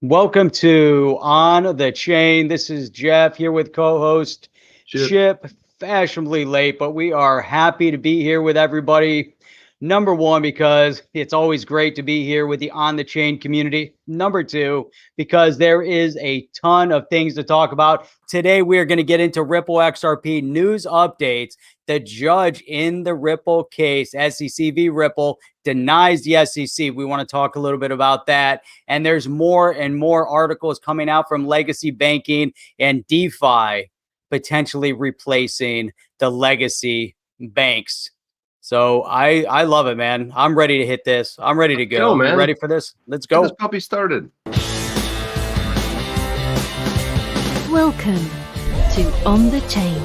Welcome to On the Chain. This is Jeff here with co-host Chip. Fashionably late, but we are happy to be here with everybody. Number one, because it's always great to be here with the On the Chain community. Number two, because there is a ton of things to talk about. Today, we are going to get into Ripple XRP news updates. The judge in the Ripple case, SEC v. Ripple, denies the SEC. We want to talk a little bit about that. And there's more and more articles coming out from legacy banking and DeFi potentially replacing the legacy banks. So I love it, man. I'm ready to hit this. I'm ready to go. Man. You ready for this? Let's go. Get this puppy started. Welcome to On the Chain.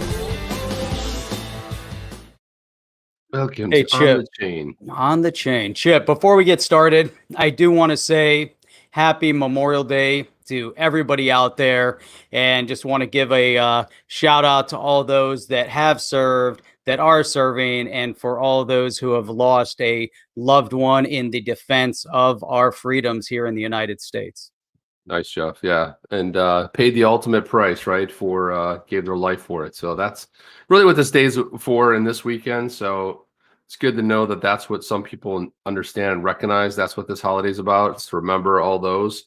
Welcome Hey, to Chip. On the Chain. On the Chain. Chip, before we get started, I do want to say happy Memorial Day to everybody out there, and just want to give a shout out to all those that have served, that are serving, and for all those who have lost a loved one in the defense of our freedoms here in the United States. Nice, Jeff. Yeah. And paid the ultimate price, right? For gave their life for it. So that's really what this day's for and this weekend. So it's good to know that that's what some people understand and recognize. That's what this holiday's about. It's to remember all those.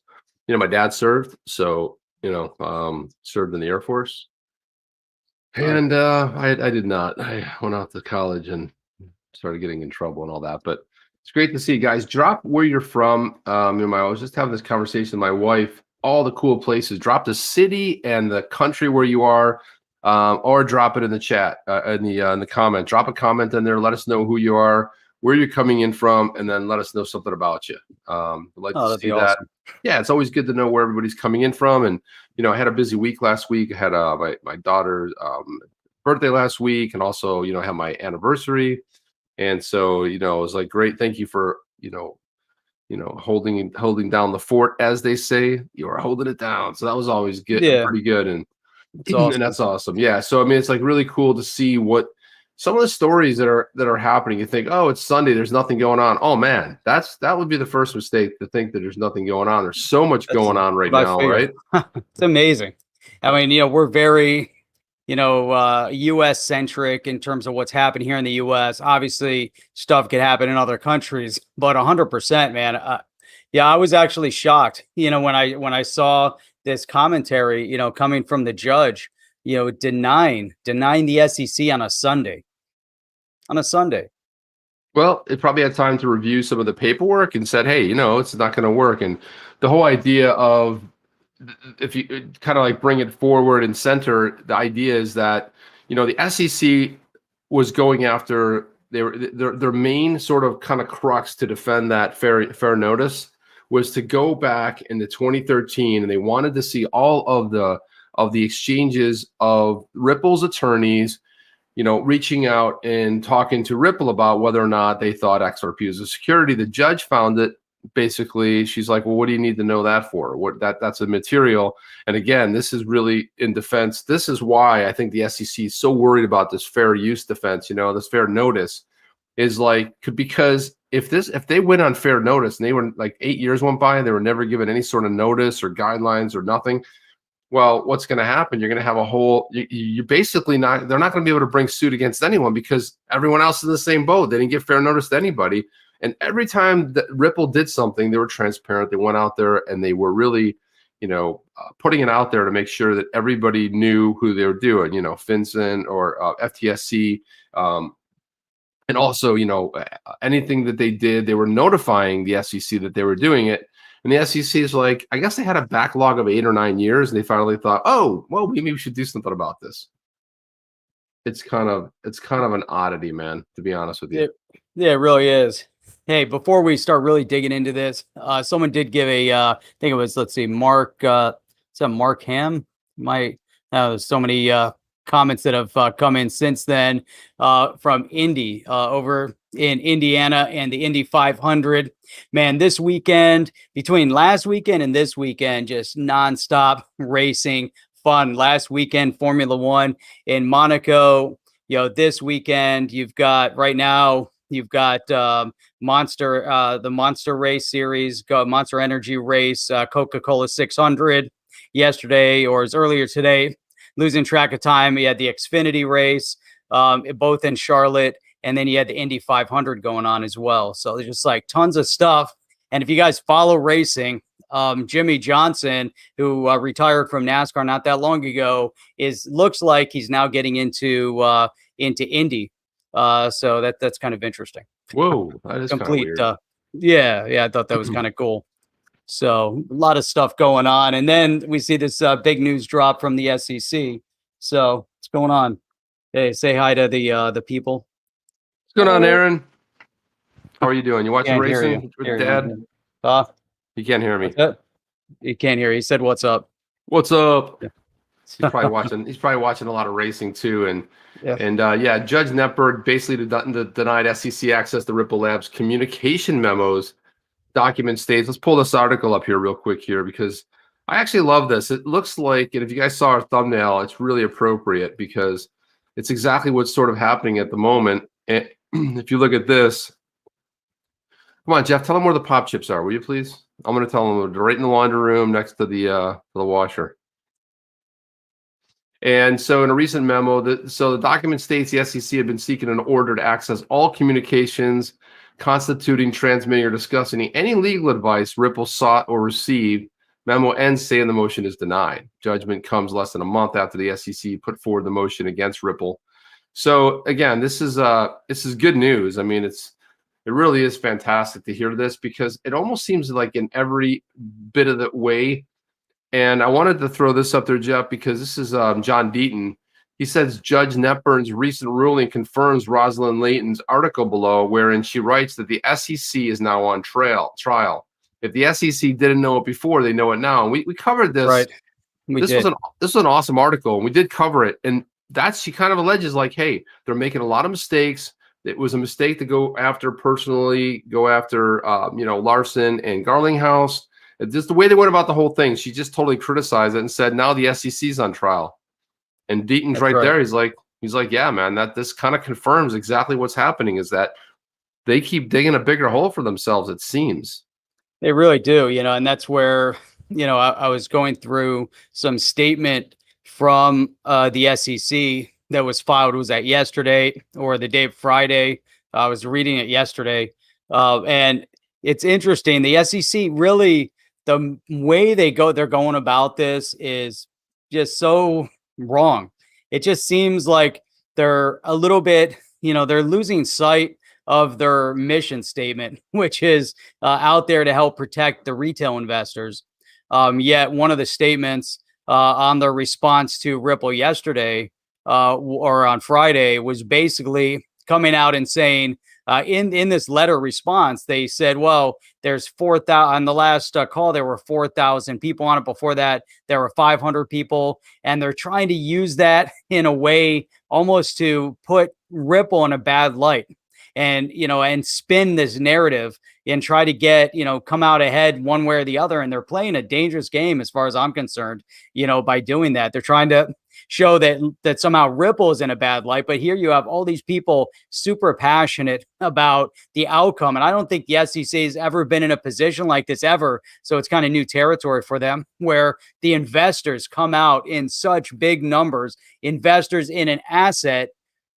You know, my dad served. So, served in the Air Force. And I did not. I went out to college and started getting in trouble and all that. But it's great to see you guys. Drop where you're from. I was just having this conversation with my wife. All the cool places. Drop the city and the country where you are, or drop it in the chat, in the comment. Drop a comment in there. Let us know who you are, where you're coming in from, and then let us know something about you. I'd like to see that. Awesome. Yeah, it's always good to know where everybody's coming in from. And I had a busy week last week. I had my daughter's birthday last week, and also had my anniversary. And so it was like, great, thank you for holding down the fort, as they say. You are holding it down. So that was always good, pretty good, and awesome. And that's awesome. Yeah. So it's like really cool to see what some of the stories that are happening. You think, oh, it's Sunday, there's nothing going on. Oh man, that would be the first mistake, to think that there's nothing going on. There's so much going on right now, right? It's amazing. I mean, we're very US centric in terms of what's happened here in the US. Obviously, stuff could happen in other countries, but 100%, man. I was actually shocked, when I saw this commentary, coming from the judge, denying the SEC on a Sunday. Well, it probably had time to review some of the paperwork and said, hey, it's not going to work. And the whole idea of, if you kind of like bring it forward and center, the idea is that, the SEC was going after their main sort of kind of crux to defend that fair notice was to go back into 2013, and they wanted to see all of the exchanges of Ripple's attorneys, reaching out and talking to Ripple about whether or not they thought XRP was a security. The judge found it. Basically, she's like, well, what do you need to know that for? That's a material. And again, this is really in defense. This is why I think the SEC is so worried about this fair use defense, this fair notice, is like, because if they went on fair notice and they were like 8 years went by and they were never given any sort of notice or guidelines or nothing, well, what's going to happen? You're going to have a whole, you're basically they're not going to be able to bring suit against anyone because everyone else is in the same boat. They didn't give fair notice to anybody. And every time that Ripple did something, they were transparent. They went out there and they were really, putting it out there to make sure that everybody knew who they were doing, FinCEN or FTSC. And also, anything that they did, they were notifying the SEC that they were doing it. And the SEC is like, I guess they had a backlog of 8 or 9 years, and they finally thought, oh, well, maybe we should do something about this. It's kind of an oddity, man, to be honest with you. Yeah, it really is. Hey, before we start really digging into this, someone did give I think it was, let's see, Mark, is that Mark Ham? There's so many comments that have come in since then from Indy over in Indiana and the Indy 500. Man, this weekend, between last weekend and this weekend, just nonstop racing fun. Last weekend, Formula One in Monaco. This weekend, you've got right now, You've got Monster, the Monster Race series, Monster Energy Race, Coca-Cola 600 yesterday, or as earlier today. Losing track of time, you had the Xfinity race, both in Charlotte, and then you had the Indy 500 going on as well. So there's just like tons of stuff. And if you guys follow racing, Jimmy Johnson, who retired from NASCAR not that long ago, looks like he's now getting into Indy. So that's kind of interesting. Whoa, that is Complete. kind of weird. Yeah, I thought that was kind of cool. So a lot of stuff going on, and then we see this big news drop from the SEC. So what's going on? Hey, say hi to the people. What's going on, Aaron? How are you doing? You watching racing with Dad? You can't hear me. You can't hear. He said, "What's up?" What's up? Yeah. He's probably watching. He's probably watching a lot of racing too. And Judge Netberg basically denied SEC access to Ripple Labs communication memos. Document states. Let's pull this article up here real quick here, because I actually love this. It looks like, and if you guys saw our thumbnail, it's really appropriate because it's exactly what's sort of happening at the moment. And if you look at this, come on, Jeff, tell them where the pop chips are, will you please? I'm going to tell them right in the laundry room next to the washer. And so in a recent memo, the document states the SEC had been seeking an order to access all communications constituting, transmitting, or discussing any legal advice Ripple sought or received. Memo ends saying the motion is denied. Judgment comes less than a month after the SEC put forward the motion against Ripple. So again, this is good news. I mean, it really is fantastic to hear this, because it almost seems like in every bit of the way. And I wanted to throw this up there, Jeff, because this is John Deaton. He says Judge Netburn's recent ruling confirms Rosalind Layton's article below, wherein she writes that the SEC is now on trial. If the SEC didn't know it before, they know it now. And we covered this. Right. This was an awesome article, and we did cover it. And she kind of alleges like, hey, they're making a lot of mistakes. It was a mistake to go after Larson and Garlinghouse. Just the way they went about the whole thing, she just totally criticized it and said, now the SEC's on trial. And Deaton's right there. He's like, yeah, man, this kind of confirms exactly what's happening, is that they keep digging a bigger hole for themselves, it seems. They really do, and that's where, I was going through some statement from the SEC that was filed. Was that yesterday or the day of Friday? I was reading it yesterday. And it's interesting. The SEC really, the way they're going about this is just so wrong. It just seems like they're a little bit, they're losing sight of their mission statement, which is out there to help protect the retail investors. Yet one of the statements on their response to Ripple yesterday or on Friday was basically coming out and saying, in this letter response, they said, well, there's 4,000 on the last call. There were 4,000 people on it. Before that, there were 500 people, and they're trying to use that in a way almost to put Ripple in a bad light, and and spin this narrative and try to get come out ahead one way or the other. And they're playing a dangerous game, as far as I'm concerned. By doing that, they're trying to show that somehow Ripple is in a bad light. But here you have all these people super passionate about the outcome. And I don't think the SEC has ever been in a position like this ever. So it's kind of new territory for them, where the investors come out in such big numbers, investors in an asset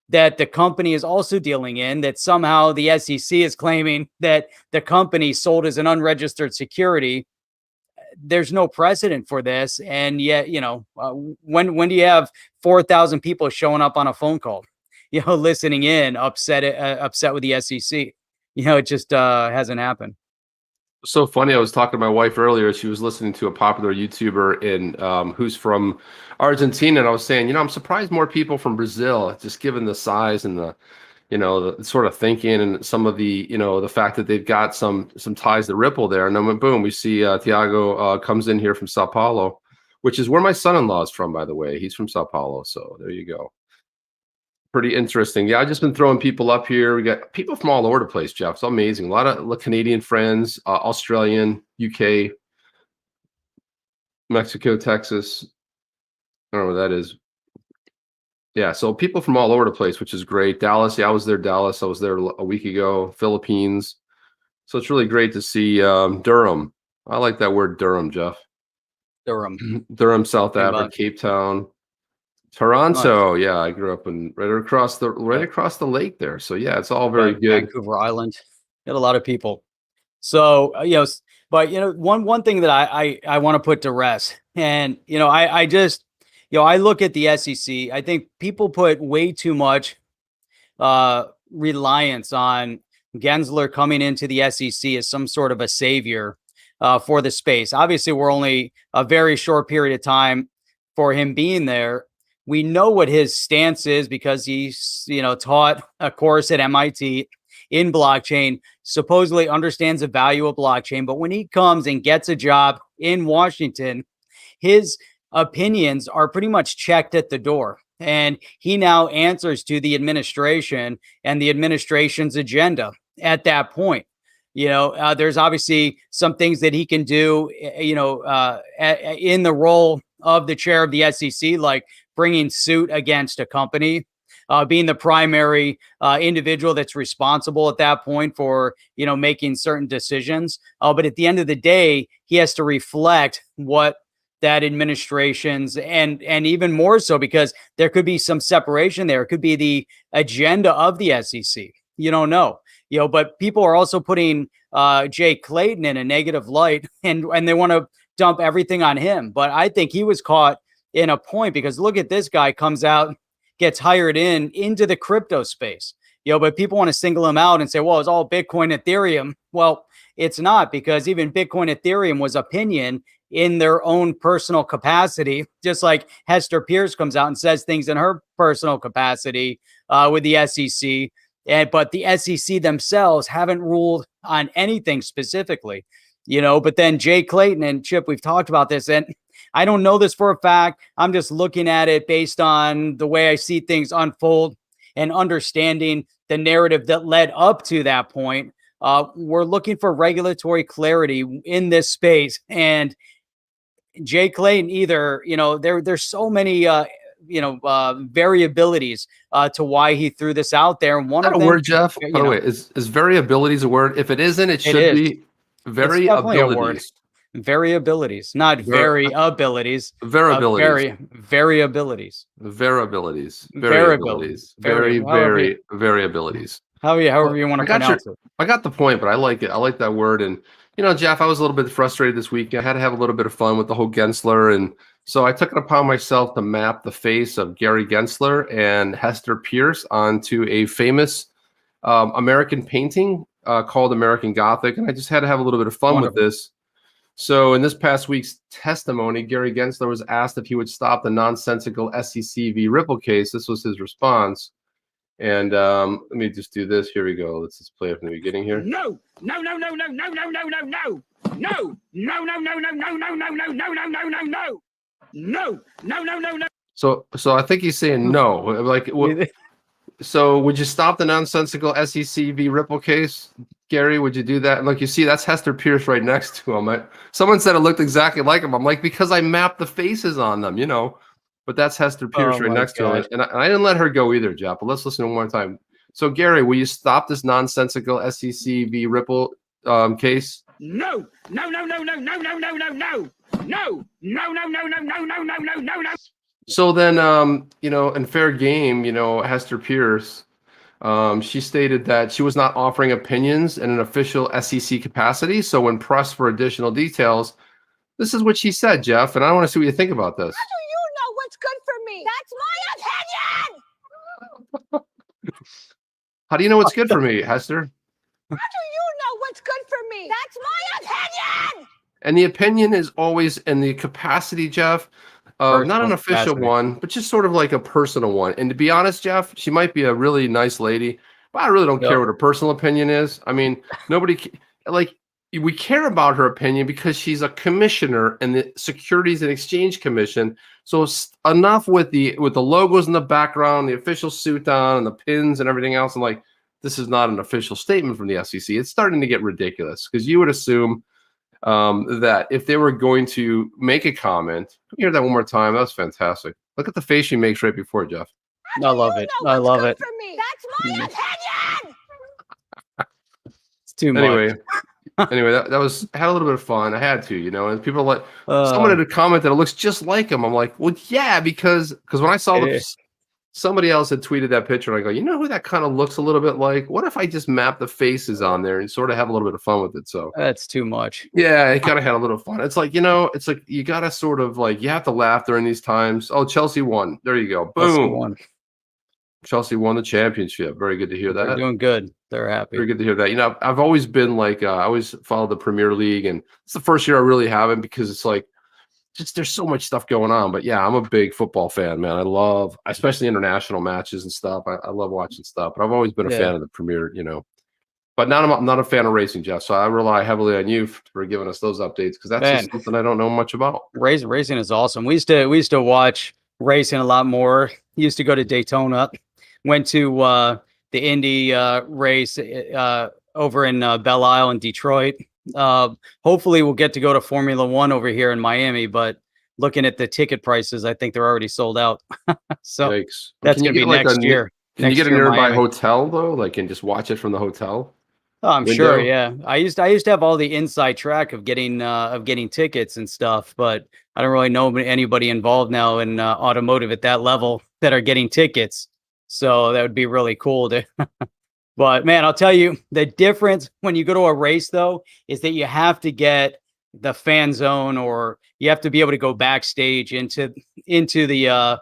that the company is also dealing in, that somehow the SEC is claiming that the company sold as an unregistered security. There's no precedent for this. And yet, when do you have 4,000 people showing up on a phone call, listening in, upset with the SEC? It just hasn't happened. So funny. I was talking to my wife earlier. She was listening to a popular YouTuber who's from Argentina. And I was saying, I'm surprised more people from Brazil, just given the size and the sort of thinking and some of the, the fact that they've got some ties to Ripple there. And then boom, we see Thiago comes in here from Sao Paulo, which is where my son-in-law is from, by the way. He's from Sao Paulo. So there you go. Pretty interesting. Yeah, I've just been throwing people up here. We got people from all over the place, Jeff. It's amazing. A lot of Canadian friends, Australian, UK, Mexico, Texas. I don't know what that is. Yeah, so people from all over the place, which is great. Dallas, yeah, I was there. Dallas, I was there a week ago. Philippines, so it's really great to see Durham. I like that word, Durham, Jeff. Durham. Durham, South Think Africa, about it. Cape Town, Nice. Toronto. Yeah, I grew up in right across the lake there. So yeah, it's all very good. Vancouver Island. Got a lot of people. So but one thing that I want to put to rest, and I just I look at the SEC. I think people put way too much reliance on Gensler coming into the SEC as some sort of a savior for the space. Obviously, we're only a very short period of time for him being there. We know what his stance is because he's taught a course at MIT in blockchain, supposedly understands the value of blockchain. But when he comes and gets a job in Washington, his opinions are pretty much checked at the door. And he now answers to the administration and the administration's agenda at that point. There's obviously some things that he can do, in the role of the chair of the SEC, like bringing suit against a company, being the primary individual that's responsible at that point for, making certain decisions. But at the end of the day, he has to reflect what that administration's and even more so, because there could be some separation there. It could be the agenda of the SEC. You don't know, but people are also putting Jay Clayton in a negative light and they want to dump everything on him. But I think he was caught in a point, because look at this guy, comes out, gets hired into the crypto space, but people want to single him out and say, well, it's all Bitcoin, Ethereum. Well, it's not, because even Bitcoin, Ethereum was opinion in their own personal capacity, just like Hester Pierce comes out and says things in her personal capacity with the SEC. But the SEC themselves haven't ruled on anything specifically, but then Jay Clayton and Chip, we've talked about this, and I don't know this for a fact. I'm just looking at it based on the way I see things unfold and understanding the narrative that led up to that point. We're looking for regulatory clarity in this space, and Jay Clayton, either, there's so many, variabilities to why he threw this out there. And one of them, word, Jeff, by the way, is variabilities a word? If it isn't, it should be variabilities. Variabilities, not variabilities. Variabilities. Variabilities. Variabilities. Variabilities. Variabilities. However you want to pronounce it. I got the point, but I like it. I like that word. And Jeff, I was a little bit frustrated this week. I had to have a little bit of fun with the whole Gensler, and so I took it upon myself to map the face of Gary Gensler and Hester Pierce onto a famous American painting called American Gothic, and I just had to have a little bit of fun with this. So in this past week's testimony, Gary Gensler was asked if he would stop the nonsensical SEC v. Ripple case. This was his response. And let me just do this. Here we go. Let's just play it from the beginning here. No. So I think he's saying no. Like, so would you stop the nonsensical SEC v. Ripple case, Gary? Would you do that? And like, you see, that's Hester Pierce right next to him. Someone said it looked exactly like him. I'm like, because I mapped the faces on them, But that's Hester Pierce right next to him. And I didn't let her go either, Jeff. But let's listen one more time. So, Gary, will you stop this nonsensical SEC v. Ripple case? No. So then, in fair game, Hester Pierce, she stated that she was not offering opinions in an official SEC capacity. So when pressed for additional details, this is what she said, Jeff, and I want to see what you think about this. How do you know what's good for me? That's my opinion! How do you know what's good for me, Hester? How do you know what's good for me? That's my opinion! And the opinion is always in the capacity, Jeff, not an official one, but just sort of like a personal one. And to be honest, Jeff, she might be a really nice lady, but I really don't care what her personal opinion is. I mean, we care about her opinion because she's a commissioner in the Securities and Exchange Commission. So enough with the logos in the background, the official suit on, and the pins and everything else. And this is not an official statement from the SEC. It's starting to get ridiculous because you would assume that if they were going to make a comment, can you hear that one more time? That was fantastic. Look at the face she makes right before, Jeff. How I love it. I love it. For me. That's my opinion. It's too much. Anyway, that was had a little bit of fun. I had to, and people are like, Uh, someone had a comment that it looks just like him. I'm like, well, yeah, because when I saw somebody else had tweeted that picture, and I go, you know who that kind of looks a little bit like? What if I just map the faces on there and sort of have a little bit of fun with it? So That's too much. yeah, it kind of had a little fun. It's like, it's like you gotta sort of like you have to laugh during these times. Oh, Chelsea won. There you go. Boom. Chelsea won the championship. Very good to hear that. They're doing good. They're happy. Very good to hear that. I've always been like, I always followed the Premier League, and it's the first year I really haven't because it's like, just there's so much stuff going on. But yeah, I'm a big football fan, man. I love, especially international matches and stuff. I love watching stuff. But I've always been a fan of the Premier, But I'm not a fan of racing, Jeff. So I rely heavily on you for giving us those updates because that's just something I don't know much about. Racing is awesome. We used to watch racing a lot more. Used to go to Daytona. Went to the Indy race over in Belle Isle in Detroit. Hopefully we'll get to go to Formula One over here in Miami, but looking at the ticket prices, I think they're already sold out. So Yikes. that's going to be next year. Can you get a nearby hotel though, like, and just watch it from the hotel? Oh, I'm sure. Yeah, I used to have all the inside track of getting tickets and stuff, but I don't really know anybody involved now in automotive at that level that are getting tickets. So that would be really cool to. But man, I'll tell you, the difference when you go to a race though is that you have to get the fan zone, or you have to be able to go backstage into the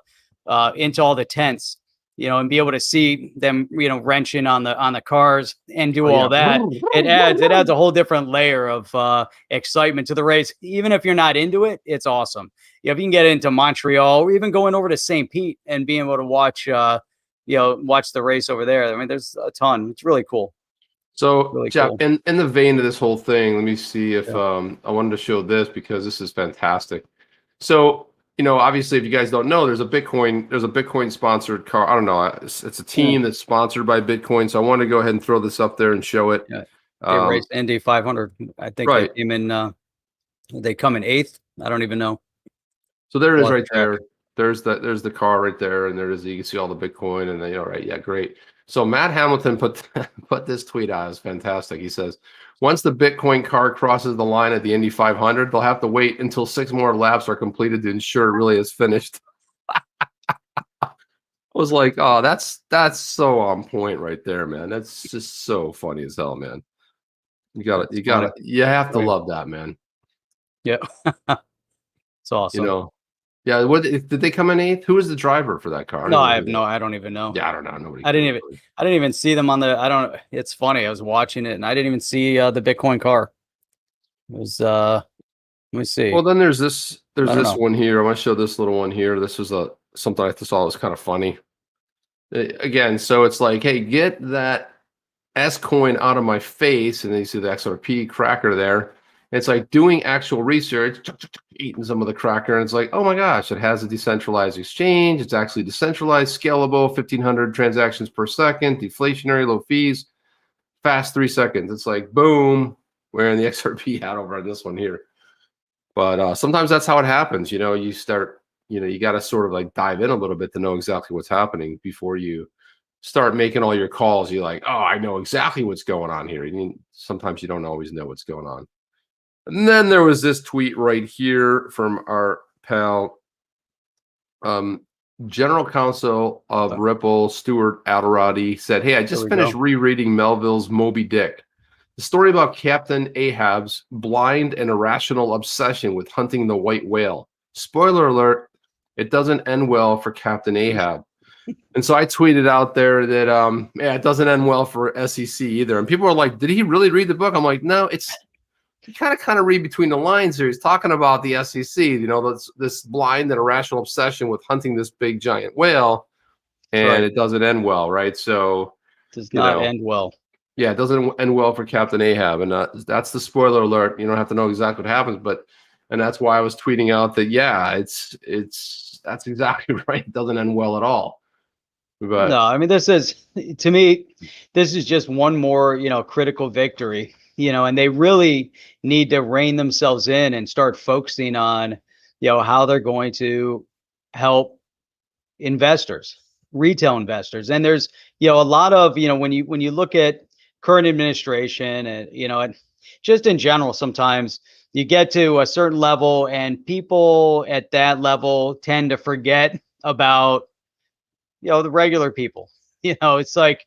into all the tents, and be able to see them, wrenching on the cars and do all that. It adds a whole different layer of excitement to the race. Even if you're not into it, it's awesome. If you can get into Montreal or even going over to St. Pete and being able to watch watch the race over there. I mean, there's a ton. It's really cool. So Really Jeff, cool. in the vein of this whole thing, let me see if I wanted to show this because this is fantastic. So, obviously, if you guys don't know, there's a Bitcoin sponsored car. I don't know. It's a team that's sponsored by Bitcoin. So I wanted to go ahead and throw this up there and show it. Yeah. They raced Indy 500. I think they came in. They come in 8th. I don't even know. So there it is right there. There's the car right there, and you can see all the Bitcoin, and then right, yeah, great. So Matt Hamilton put this tweet out. It's fantastic. He says, once the Bitcoin car crosses the line at the Indy 500, they'll have to wait until 6 more laps are completed to ensure it really is finished. I was like, oh, that's so on point right there, man. That's just so funny as hell, man. You have to love that, man. Yeah. It's awesome. Yeah, what did they come in 8th? Who was the driver for that car? I don't even know. Yeah, I don't know. Nobody. I didn't even see them on the. It's funny. I was watching it and I didn't even see the Bitcoin car. It was. Let me see. Well, then there's this one here. I want to show this little one here. This was something I thought was kind of funny. Again, so it's like, hey, get that S coin out of my face, and then you see the XRP Cracker there. It's like doing actual research, eating some of the Cracker, and it's like, oh my gosh, it has a decentralized exchange. It's actually decentralized, scalable, 1,500 transactions per second, deflationary, low fees, fast 3 seconds. It's like, boom, wearing the XRP hat over on this one here. But sometimes that's how it happens. You start, you got to sort of like dive in a little bit to know exactly what's happening before you start making all your calls. You're like, oh, I know exactly what's going on here. Sometimes you don't always know what's going on. And then there was this tweet right here from our pal, General Counsel of Ripple, Stuart Alderati, said, hey, I just finished rereading Melville's Moby Dick, the story about Captain Ahab's blind and irrational obsession with hunting the white whale. Spoiler alert, it doesn't end well for Captain Ahab. And so I tweeted out there that, it doesn't end well for SEC either. And people are like, did he really read the book? I'm like, no, you kind of read between the lines here. He's talking about the SEC, this blind and irrational obsession with hunting this big giant whale, and it doesn't end well, right? So it does not end well. Yeah, it doesn't end well for Captain Ahab, and that's the spoiler alert. You don't have to know exactly what happens, and that's why I was tweeting out that that's exactly right. It doesn't end well at all. But no, I mean, to me, this is just one more, critical victory. And they really need to rein themselves in and start focusing on, how they're going to help investors. retail investors. And there's, a lot of, when you look at current administration and, and just in general, sometimes you get to a certain level and people at that level tend to forget about, the regular people. It's like,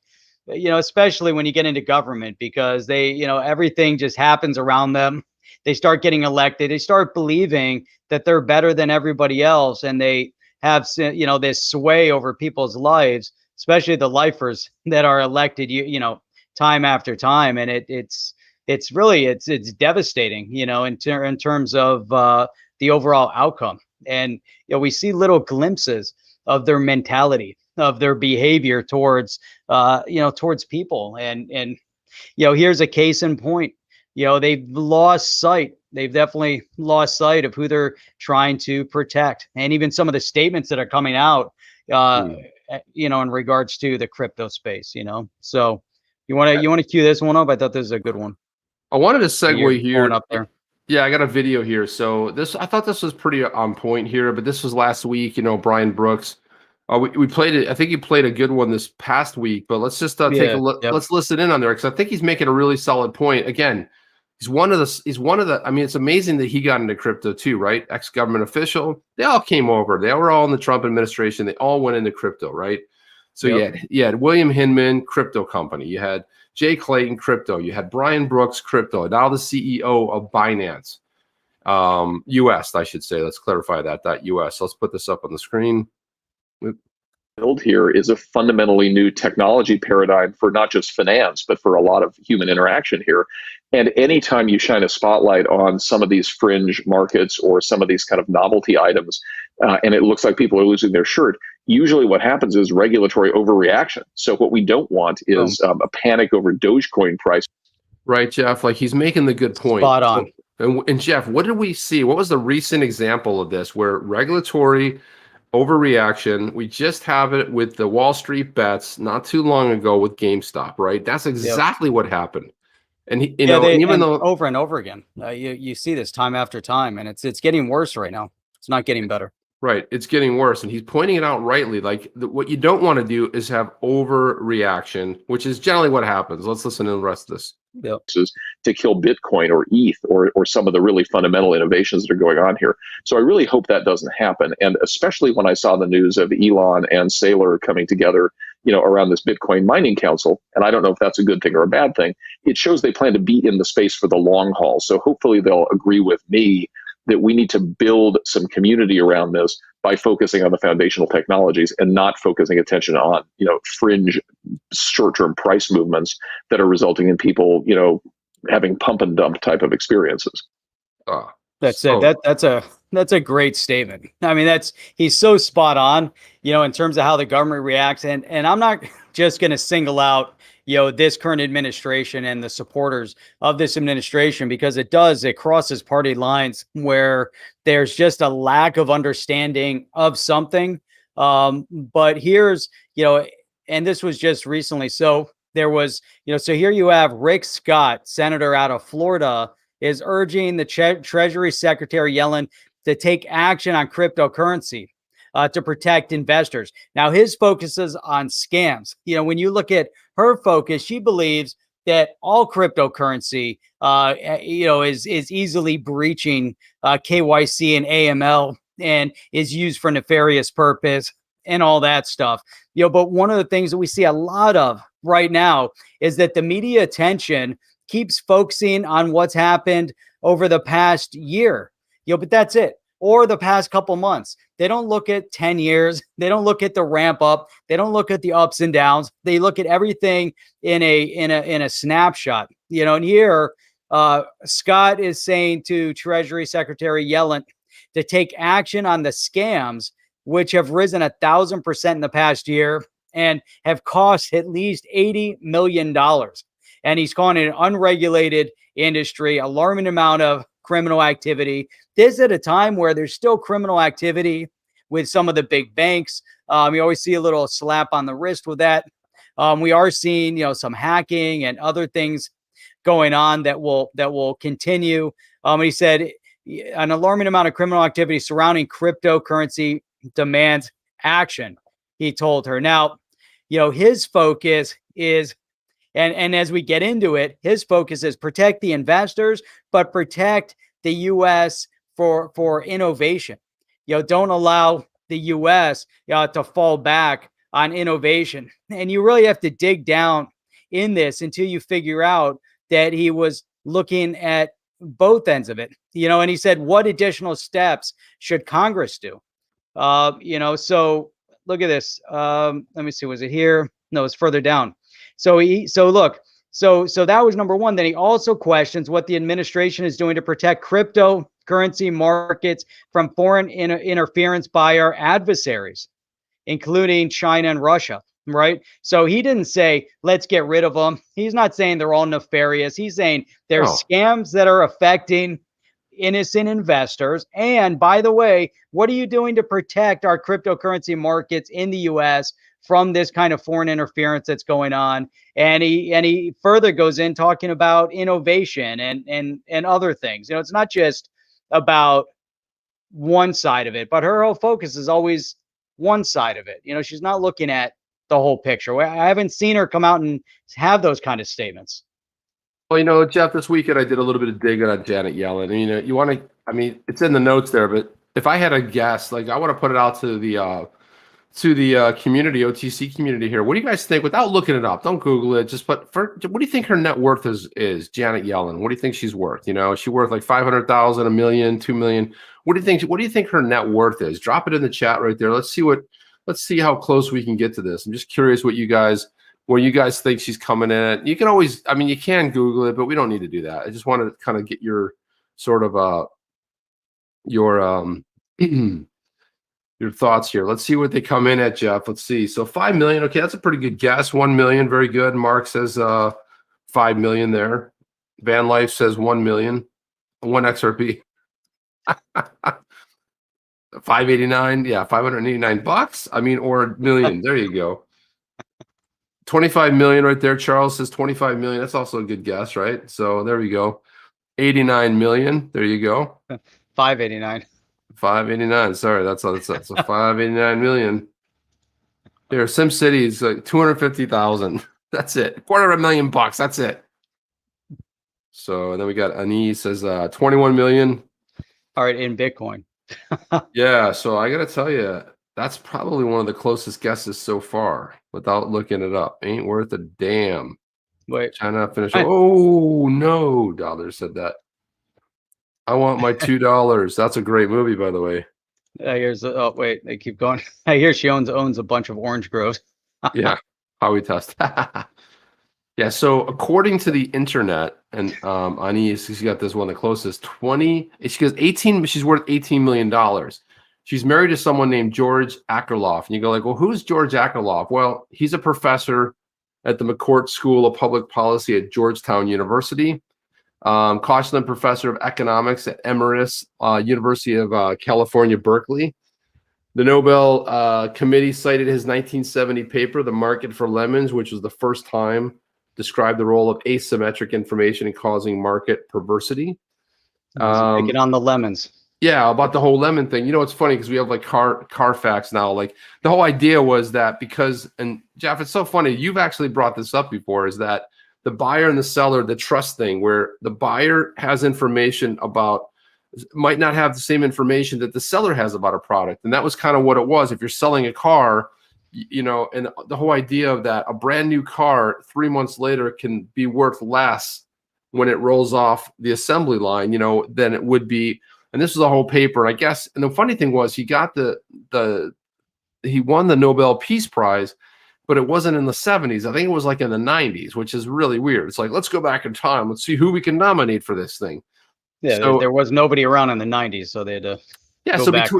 especially when you get into government, because they, everything just happens around them. They start getting elected. They start believing that they're better than everybody else. And they have, this sway over people's lives, especially the lifers that are elected, time after time. And it's really, it's devastating, in terms of the overall outcome. And, we see little glimpses of their mentality, of their behavior towards, towards people. And, here's a case in point. They've lost sight. They've definitely lost sight of who they're trying to protect. And even some of the statements that are coming out, in regards to the crypto space, So you want to cue this one up? I thought this is a good one. I wanted to segue here. Up there. Yeah, I got a video here. So I thought this was pretty on point here, but this was last week, Brian Brooks. We played it. I think he played a good one this past week, but let's just take a look. Yep. Let's listen in on there, because I think he's making a really solid point. Again, he's one of the, I mean, it's amazing that he got into crypto too, right? Ex-government official. They all came over. They were all in the Trump administration. They all went into crypto, right? So you had William Hinman, crypto company. You had Jay Clayton, crypto. You had Brian Brooks, crypto. Now the CEO of Binance, US, I should say. Let's clarify that US. Let's put this up on the screen. Build here is a fundamentally new technology paradigm for not just finance, but for a lot of human interaction here. And anytime you shine a spotlight on some of these fringe markets or some of these kind of novelty items, and it looks like people are losing their shirt, usually what happens is regulatory overreaction. So what we don't want is a panic over Dogecoin price. Right, Jeff, like he's making the good point. Spot on. And Jeff, what did we see? What was the recent example of this where regulatory overreaction? We just have it with the Wall Street bets not too long ago with GameStop, right? That's exactly what happened. And even though over and over again, you see this time after time, and it's getting worse right now. It's not getting better. Right, it's getting worse, and he's pointing it out rightly. Like what you don't want to do is have overreaction, which is generally what happens. Let's listen to the rest of this. Yep. To kill Bitcoin or ETH or some of the really fundamental innovations that are going on here. So I really hope that doesn't happen. And especially when I saw the news of Elon and Saylor coming together, around this Bitcoin mining council, and I don't know if that's a good thing or a bad thing, it shows they plan to be in the space for the long haul. So hopefully they'll agree with me that we need to build some community around this by focusing on the foundational technologies and not focusing attention on, fringe short-term price movements that are resulting in people, having pump and dump type of experiences. That's a great statement. I mean, he's so spot on, in terms of how the government reacts. And I'm not just going to single out, this current administration and the supporters of this administration, because it crosses party lines where there's just a lack of understanding of something. But here's, and this was just recently. So there was, so here you have Rick Scott, senator out of Florida, is urging the Treasury Secretary Yellen to take action on cryptocurrency to protect investors. Now, his focus is on scams. When you look at her focus, she believes that all cryptocurrency, is easily breaching KYC and AML and is used for nefarious purpose and all that stuff. But one of the things that we see a lot of right now is that the media attention keeps focusing on what's happened over the past year, but that's it. Or the past couple months. They don't look at 10 years. They don't look at the ramp up. They don't look at the ups and downs. They look at everything in a snapshot. And here Scott is saying to Treasury Secretary Yellen to take action on the scams, which have risen 1,000% in the past year and have cost at least $80 million. And he's calling it an unregulated industry, alarming amount of criminal activity. This at a time where there's still criminal activity with some of the big banks. You always see a little slap on the wrist with that. We are seeing, some hacking and other things going on that will continue. He said an alarming amount of criminal activity surrounding cryptocurrency demands action. he told her. Now, his focus is, and as we get into it, his focus is protect the investors, but protect the U.S. for innovation. Don't allow the U.S. To fall back on innovation. And you really have to dig down in this until you figure out that he was looking at both ends of it. And he said, what additional steps should Congress do? So look at this. Let me see. Was it here? No, it's further down. So that was number one. Then he also questions what the administration is doing to protect cryptocurrency markets from foreign interference by our adversaries, including China and Russia. Right. So he didn't say, let's get rid of them. He's not saying they're all nefarious. He's saying there's scams that are affecting innocent investors. And by the way, what are you doing to protect our cryptocurrency markets in the US from this kind of foreign interference that's going on? And he further goes in talking about innovation and other things. It's not just about one side of it, but her whole focus is always one side of it. She's not looking at the whole picture. I haven't seen her come out and have those kind of statements. Well, Jeff, this weekend I did a little bit of digging on Janet Yellen. And, you want to, it's in the notes there, but if I had a guess, I want to put it out to the community, OTC community here. What do you guys think? Without looking it up, don't Google it. What do you think her net worth is Janet Yellen? What do you think she's worth? Is she worth like 500,000, a million, 2 million? What do you think her net worth is? Drop it in the chat right there. Let's see how close we can get to this. I'm just curious where you guys think she's coming in at. You can always, you can Google it, but we don't need to do that. I just wanted to kind of get your sort of your thoughts here. Let's see what they come in at, Jeff. Let's see. So 5 million. Okay, that's a pretty good guess. 1 million, very good. Mark says 5 million there. Van Life says 1 million. 1 XRP. 589, yeah, $589. Or a million. There you go. 25 million right there. Charles says 25 million. That's also a good guess, right? So there we go. 89 million. There you go. 589. 589. Sorry, that's a 589 million. Here, SimCity is like 250,000. That's it. $250,000. That's it. So and then we got Annie says 21 million. All right, in Bitcoin. Yeah, so I gotta tell you, that's probably one of the closest guesses so far without looking it up. Ain't worth a damn. Wait, China finish. Oh no, Dollar said that. I want my $2. That's a great movie, by the way. Wait, they keep going. I hear she owns a bunch of orange groves. Yeah, how we test. Yeah, so according to the internet, and Ani, she's got this one the closest, she goes 18, she's worth $18 million. She's married to someone named George Akerlof. And you go like, well, who's George Akerlof? Well, he's a professor at the McCourt School of Public Policy at Georgetown University. Koshland Professor of Economics at Emeritus University of California, Berkeley. The Nobel Committee cited his 1970 paper, The Market for Lemons, which was the first time described the role of asymmetric information in causing market perversity. Get on the lemons. Yeah, about the whole lemon thing. It's funny because we have like Carfax now. Like the whole idea was that because, and Jeff, it's so funny. You've actually brought this up before, is that the buyer and the seller, the trust thing, where the buyer has information about, might not have the same information that the seller has about a product. And that was kind of what it was. If you're selling a car, and the whole idea of that, a brand new car 3 months later can be worth less when it rolls off the assembly line, than it would be. And this was a whole paper, I guess. And the funny thing was he got he won the Nobel Peace Prize, but it wasn't in the 70s. I think it was like in the 90s, which is really weird. It's like, let's go back in time. Let's see who we can nominate for this thing. Yeah, so, there was nobody around in the 90s, so they had to go back.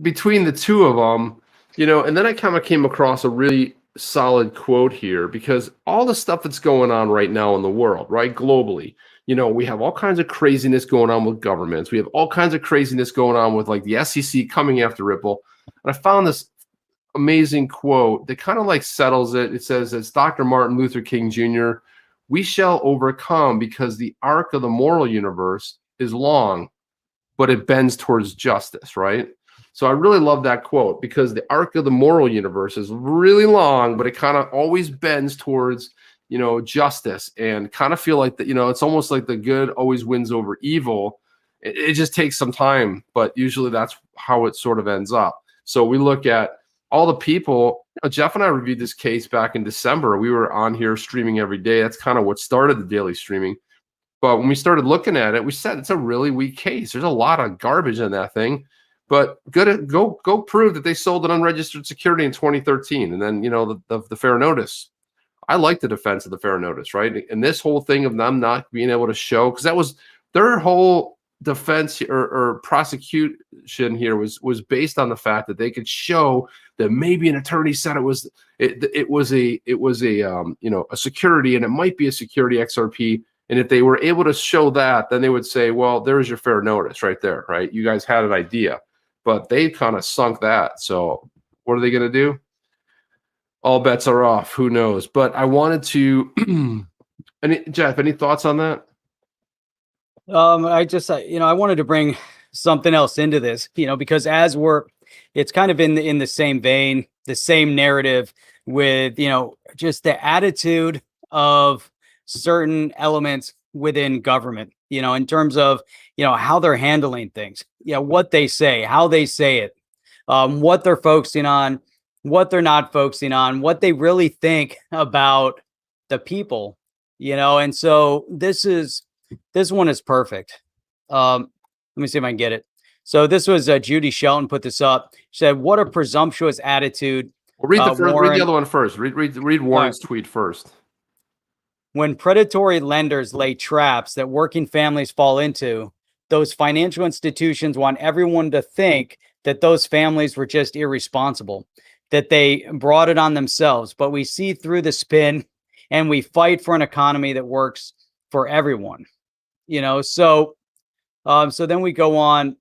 Between the two of them, and then I kind of came across a really solid quote here, because all the stuff that's going on right now in the world, right, globally, we have all kinds of craziness going on with governments. We have all kinds of craziness going on with like the SEC coming after Ripple. And I found this amazing quote that kind of like settles it. It says, it's Dr. Martin Luther King Jr., "We shall overcome because the arc of the moral universe is long, but it bends towards justice," right? So I really love that quote because the arc of the moral universe is really long, but it kind of always bends towards, justice, and kind of feel like that, it's almost like the good always wins over evil. It just takes some time, but usually that's how it sort of ends up. So we look at all the people. Jeff and I reviewed this case back in December. We were on here streaming every day. That's kind of what started the daily streaming. But when we started looking at it, we said it's a really weak case. There's a lot of garbage in that thing. But go prove that they sold an unregistered security in 2013, and then the fair notice. I like the defense of the fair notice, right? And this whole thing of them not being able to show, because that was their whole defense or prosecution here was based on the fact that they could show that maybe an attorney said it was a security, and it might be a security XRP. And if they were able to show that, then they would say, well, there's your fair notice right there, right? You guys had an idea. But they kind of sunk that. So what are they going to do? All bets are off. Who knows? But I wanted to, Jeff, any thoughts on that? I wanted to bring something else into this, because it's kind of in the same vein, the same narrative with, just the attitude of certain elements within government, in terms of, how they're handling things, what they say, how they say it, what they're focusing on, what they're not focusing on, what they really think about the people, and so this one is perfect. Let me see if I can get it. So this was Judy Shelton put this up. She said, "What a presumptuous attitude." Well, read the other one first. Read Warren's tweet first. When predatory lenders lay traps that working families fall into, those financial institutions want everyone to think that those families were just irresponsible, that they brought it on themselves. But we see through the spin, and we fight for an economy that works for everyone. So then we go on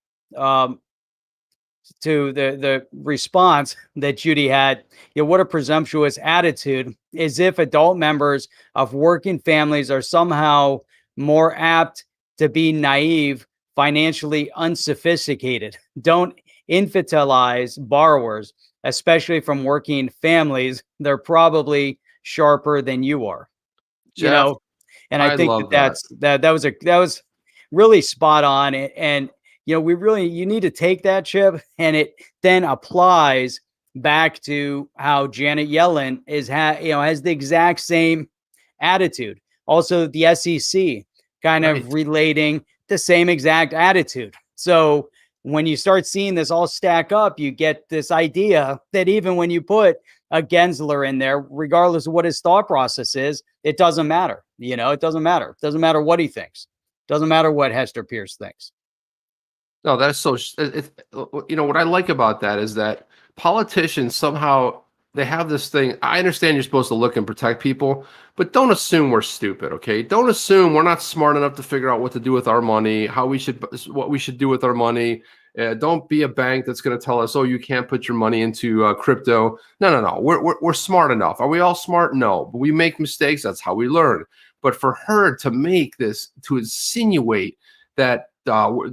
to the response that Judy had. What a presumptuous attitude, as if adult members of working families are somehow more apt to be naive, financially unsophisticated. Don't infantilize borrowers, especially from working families. They're probably sharper than you are. Jeff, and I think that was really spot on. And you need to take that, Chip, and it then applies back to how Janet Yellen has the exact same attitude. Also, the SEC kind of relating the same exact attitude. So when you start seeing this all stack up, you get this idea that even when you put a Gensler in there, regardless of what his thought process is, it doesn't matter. It doesn't matter. It doesn't matter what he thinks. It doesn't matter what Hester Pierce thinks. No, that's so. What I like about that is that politicians somehow they have this thing. I understand you're supposed to look and protect people, but don't assume we're stupid. Okay, don't assume we're not smart enough to figure out what to do with our money, what we should do with our money. Don't be a bank that's going to tell us, oh, you can't put your money into crypto. No. We're smart enough. Are we all smart? No, but we make mistakes. That's how we learn. But for her to make this, to insinuate that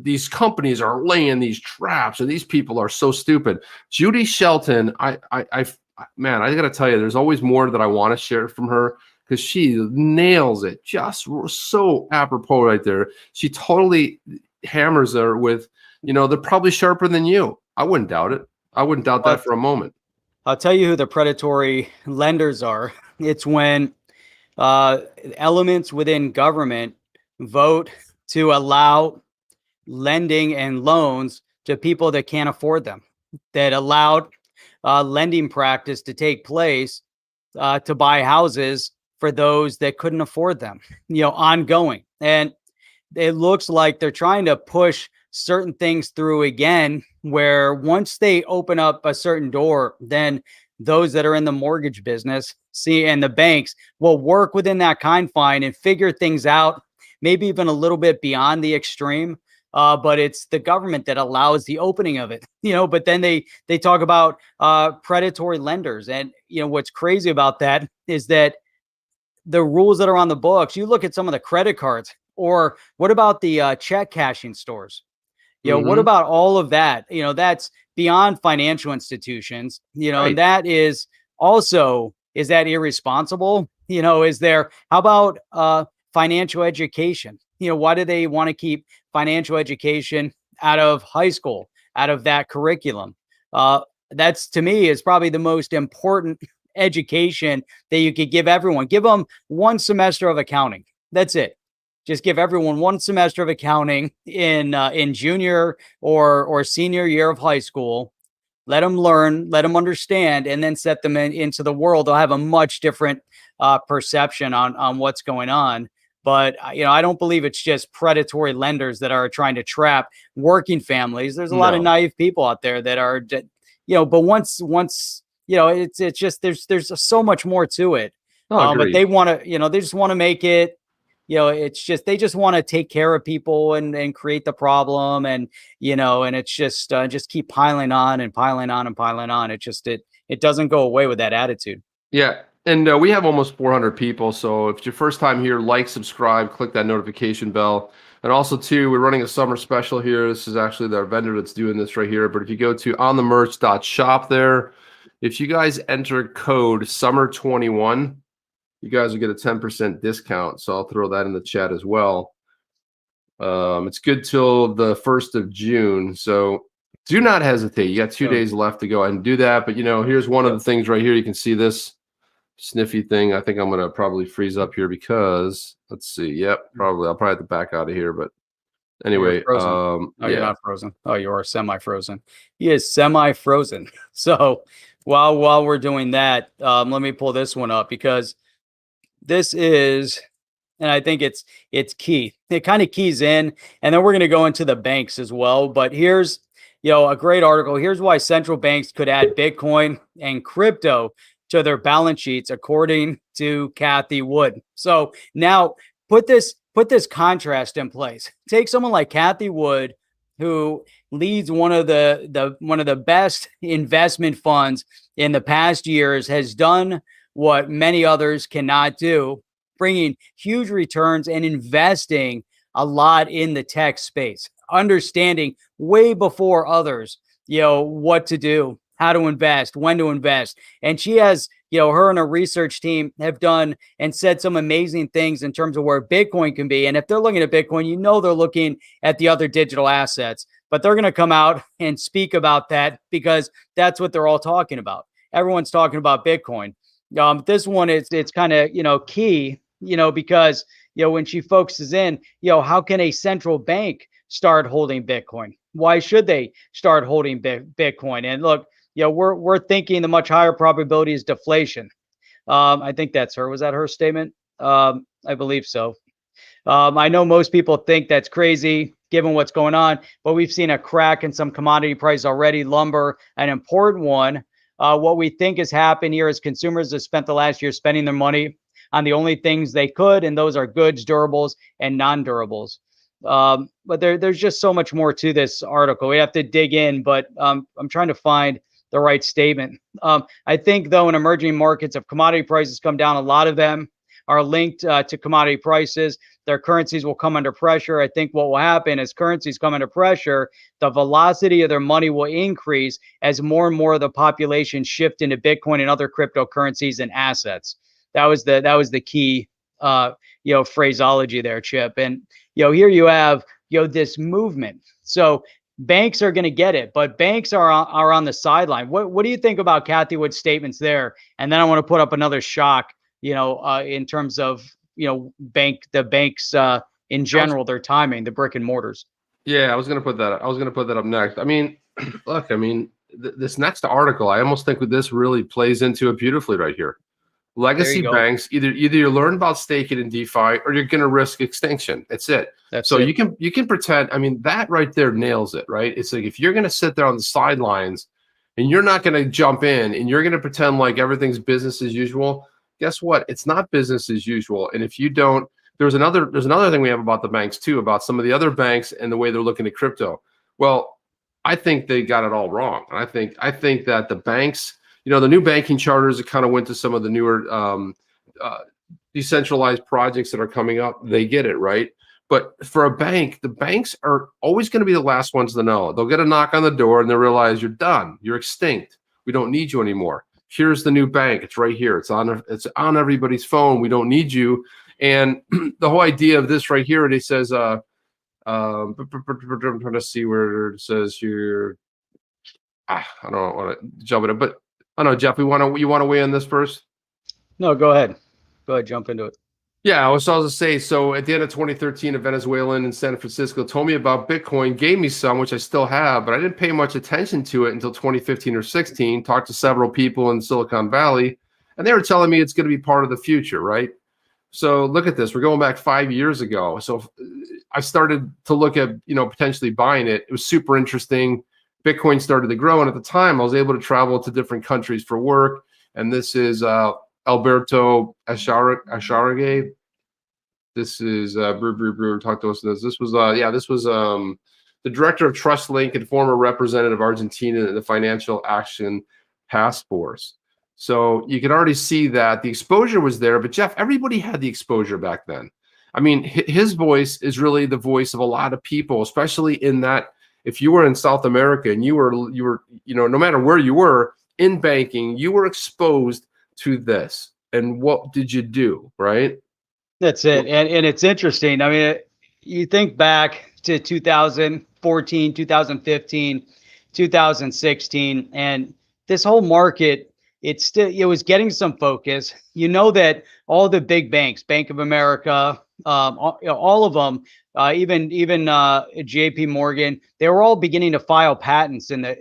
these companies are laying these traps and these people are so stupid. Judy Shelton, I got to tell you, there's always more that I want to share from her because she nails it. Just so apropos right there. She totally hammers her with, they're probably sharper than you. I wouldn't doubt it. I wouldn't doubt that for a moment. I'll tell you who the predatory lenders are. It's when elements within government vote to allow lending and loans to people that can't afford them, that allowed lending practice to take place to buy houses for those that couldn't afford them, ongoing. And it looks like they're trying to push certain things through again, where once they open up a certain door, then those that are in the mortgage business and the banks will work within that confine and figure things out, maybe even a little bit beyond the extreme. But it's the government that allows the opening of it, but then they talk about predatory lenders. And, what's crazy about that is that the rules that are on the books, you look at some of the credit cards, or what about the check cashing stores? What about all of that? That's beyond financial institutions, Right. and that is also, is that irresponsible? How about financial education? Why do they want to keep financial education out of high school, out of that curriculum? That's, to me, is probably the most important education that you could give everyone. Give them one semester of accounting. That's it. Just give everyone one semester of accounting in junior or senior year of high school. Let them learn, let them understand, and then set them into the world. They'll have a much different perception on what's going on. But I don't believe it's just predatory lenders that are trying to trap working families. There's a lot of naive people out there that are, But once it's just there's so much more to it. But they want to, they just want to make it. It's just they just want to take care of people and create the problem, and and it's just keep piling on and piling on and piling on. It doesn't go away with that attitude. Yeah. And we have almost 400 people. So if it's your first time here, like, subscribe, click that notification bell. And also, too, we're running a summer special here. This is actually our vendor that's doing this right here. But if you go to onthemerch.shop there, if you guys enter code SUMMER21, you guys will get a 10% discount. So I'll throw that in the chat as well. It's good till the 1st of June. So do not hesitate. You got 2 days left to go ahead and do that. But, here's one of the things right here. You can see this sniffy thing. I think I'm going to probably freeze up here because, let's see. Yep, probably. I'll probably have to back out of here. But anyway. You're not frozen. Oh, you are semi-frozen. He is semi-frozen. So while we're doing that, let me pull this one up, because this is, and I think it's key. It kind of keys in, and then we're going to go into the banks as well. But here's, a great article. Here's why central banks could add Bitcoin and crypto to their balance sheets, according to Cathie Wood. So now put this contrast in place. Take someone like Cathie Wood, who leads one of the best investment funds in the past years, has done what many others cannot do, bringing huge returns and investing a lot in the tech space, understanding way before others, what to do, how to invest, when to invest. And she has, her and her research team have done and said some amazing things in terms of where Bitcoin can be. And if they're looking at Bitcoin, they're looking at the other digital assets, but they're going to come out and speak about that because that's what they're all talking about. Everyone's talking about Bitcoin. This one it's kind of, key, because, when she focuses in, how can a central bank start holding Bitcoin? Why should they start holding Bitcoin? And look, we're thinking the much higher probability is deflation. I think that's her. Was that her statement? I believe so. I know most people think that's crazy given what's going on, but we've seen a crack in some commodity prices already. Lumber, an important one. What we think has happened here is consumers have spent the last year spending their money on the only things they could, and those are goods, durables, and non-durables. But there's just so much more to this article. We have to dig in, but I'm trying to find the right statement. I think, though, in emerging markets, if commodity prices come down, a lot of them are linked to commodity prices. Their currencies will come under pressure. I think what will happen is currencies come under pressure, the velocity of their money will increase as more and more of the population shift into Bitcoin and other cryptocurrencies and assets. That was the key, phraseology there, Chip. And, here you have, this movement. So banks are going to get it, but banks are on the sideline. What do you think about Cathie Wood's statements there? And then I want to put up another shock, in terms of, the banks in general, their timing, the brick and mortars. Yeah, I was going to put that up next. I mean, look, this next article, I almost think this really plays into it beautifully right here. Legacy banks, either you learn about staking in DeFi or you're going to risk extinction. That's it. You can pretend. That right there nails it, right? It's like if you're going to sit there on the sidelines and you're not going to jump in and you're going to pretend like everything's business as usual, guess what? It's not business as usual. And if you don't, there's another thing we have about the banks too, about some of the other banks and the way they're looking at crypto. Well, I think they got it all wrong. And I think that the banks, the new banking charters that kind of went to some of the newer decentralized projects that are coming up, they get it, right? But for a bank, the banks are always going to be the last ones to know. They'll get a knock on the door and they'll realize you're done. You're extinct. We don't need you anymore. Here's the new bank. It's right here. It's on everybody's phone. We don't need you. And the whole idea of this right here, it says, I'm trying to see where it says here. I don't want to jump in it, but I don't know, Jeff, you want to weigh in this first? No, go ahead. Go ahead, jump into it. Yeah, I was going to say, so at the end of 2013, a Venezuelan in San Francisco told me about Bitcoin, gave me some, which I still have, but I didn't pay much attention to it until 2015 or 16, talked to several people in Silicon Valley, and they were telling me it's going to be part of the future, right? So look at this. We're going back 5 years ago. So I started to look at, potentially buying it. It was super interesting. Bitcoin started to grow, and at the time, I was able to travel to different countries for work, and this is Alberto Acharage. This is talked to us. This was the director of TrustLink and former representative of Argentina in the Financial Action Task Force. So you can already see that the exposure was there. But Jeff, everybody had the exposure back then. I mean, his voice is really the voice of a lot of people, especially in that if you were in South America and you were no matter where you were in banking, you were exposed to this. And what did you do, right? That's it. And it's interesting. I mean, you think back to 2014, 2015, 2016, and this whole market, it was getting some focus. You know that all the big banks, Bank of America, all of them, even JP Morgan, they were all beginning to file patents in the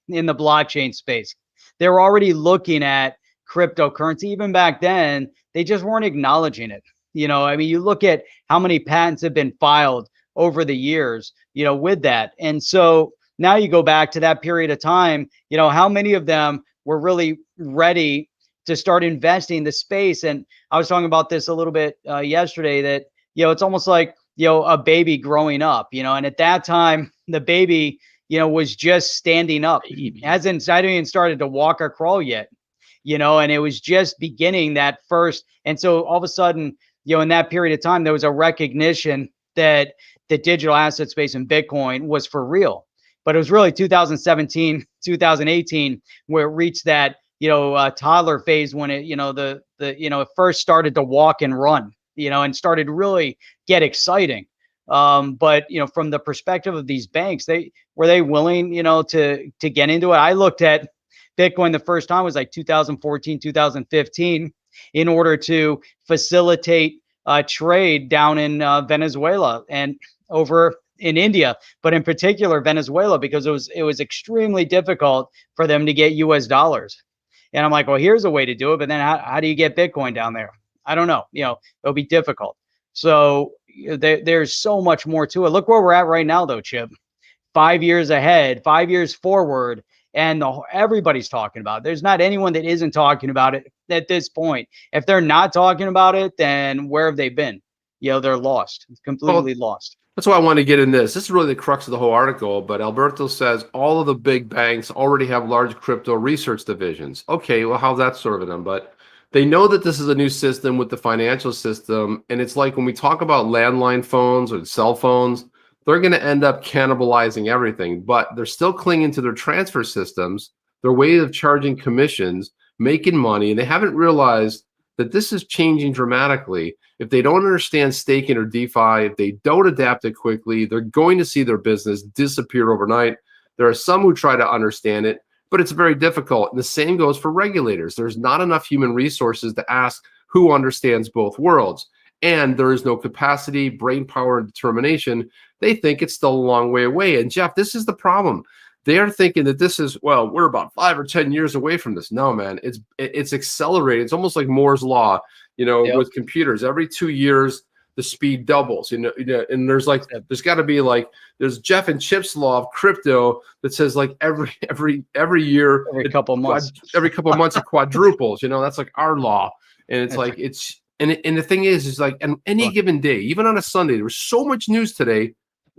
blockchain space. They were already looking at cryptocurrency. Even back then, they just weren't acknowledging it. I mean, you look at how many patents have been filed over the years, with that. And so now you go back to that period of time, how many of them were really ready to start investing in the space? And I was talking about this a little bit yesterday that, it's almost like, a baby growing up, and at that time, the baby, was just standing up. I hadn't even started to walk or crawl yet, and it was just beginning that first. And so all of a sudden, in that period of time, there was a recognition that the digital asset space and Bitcoin was for real. But it was really 2017, 2018 where it reached that, toddler phase when it, it first started to walk and run, and started to really get exciting. But, from the perspective of these banks, were they willing, to get into it? I looked at Bitcoin the first time was like 2014, 2015. In order to facilitate trade down in Venezuela and over in India, but in particular Venezuela, because it was extremely difficult for them to get US dollars. And I'm like, well, here's a way to do it. But then how do you get Bitcoin down there? I don't know. It'll be difficult. So there's so much more to it. Look where we're at right now, though, Chip. 5 years ahead, 5 years forward. And everybody's talking about it. There's not anyone that isn't talking about it at this point. If they're not talking about it, then where have they been? They're lost, completely lost. That's why I want to get in this. This is really the crux of the whole article. But Alberto says all of the big banks already have large crypto research divisions. Okay, well, how's that serving them? But they know that this is a new system with the financial system. And it's like when we talk about landline phones or cell phones, they're going to end up cannibalizing everything, but they're still clinging to their transfer systems, their way of charging commissions, making money, and they haven't realized that this is changing dramatically. If they don't understand staking or DeFi, if they don't adapt it quickly, they're going to see their business disappear overnight. There are some who try to understand it, but it's very difficult. And the same goes for regulators. There's not enough human resources to ask who understands both worlds. And there is no capacity, brain power, and determination. They think it's still a long way away. And Jeff, this is the problem. They are thinking that this is, well, we're about 5 or 10 years away from this. No, man, it's accelerating. It's almost like Moore's law, with computers. Every 2 years, the speed doubles. And there's got to be there's Jeff and Chip's law of crypto that says every year, every couple of months, it quadruples. That's like our law, and it's And the thing is on any given day, even on a Sunday, there was so much news today.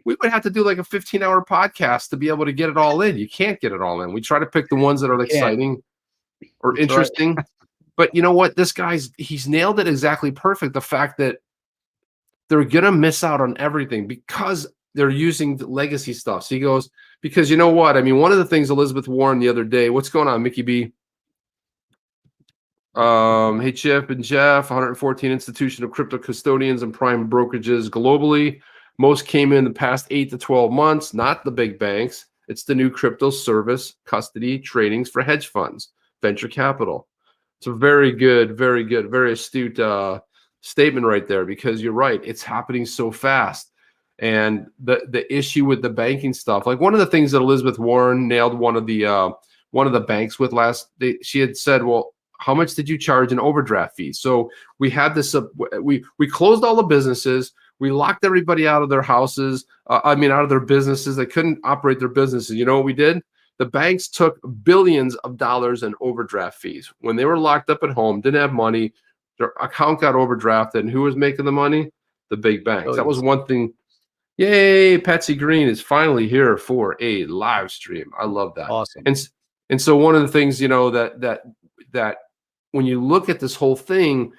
We would have to do like a 15-hour podcast to be able to get it all in. You can't get it all in. We try to pick the ones that are exciting or interesting. Right. But you know what? This he's nailed it exactly perfect. The fact that they're going to miss out on everything because they're using legacy stuff. So he goes, because you know what? I mean, one of the things Elizabeth Warren the other day, what's going on, Mickey B? Hey, Chip and Jeff, 114 institutional crypto custodians and prime brokerages globally. Most came in the past 8 to 12 months, not the big banks. It's the new crypto service custody tradings for hedge funds, venture capital. It's a very good, very astute statement right there, because you're right. It's happening so fast. And the issue with the banking stuff, like one of the things that Elizabeth Warren nailed one of the banks with she had said, well, how much did you charge an overdraft fee? So we had this, we closed all the businesses. We locked everybody out of their houses. Out of their businesses. They couldn't operate their businesses. You know what we did? The banks took billions of dollars in overdraft fees. When they were locked up at home, didn't have money, their account got overdrafted. And who was making the money? The big banks. That was one thing. Yay, Patsy Green is finally here for a live stream. I love that. Awesome. And so one of the things, that when you look at this whole thing,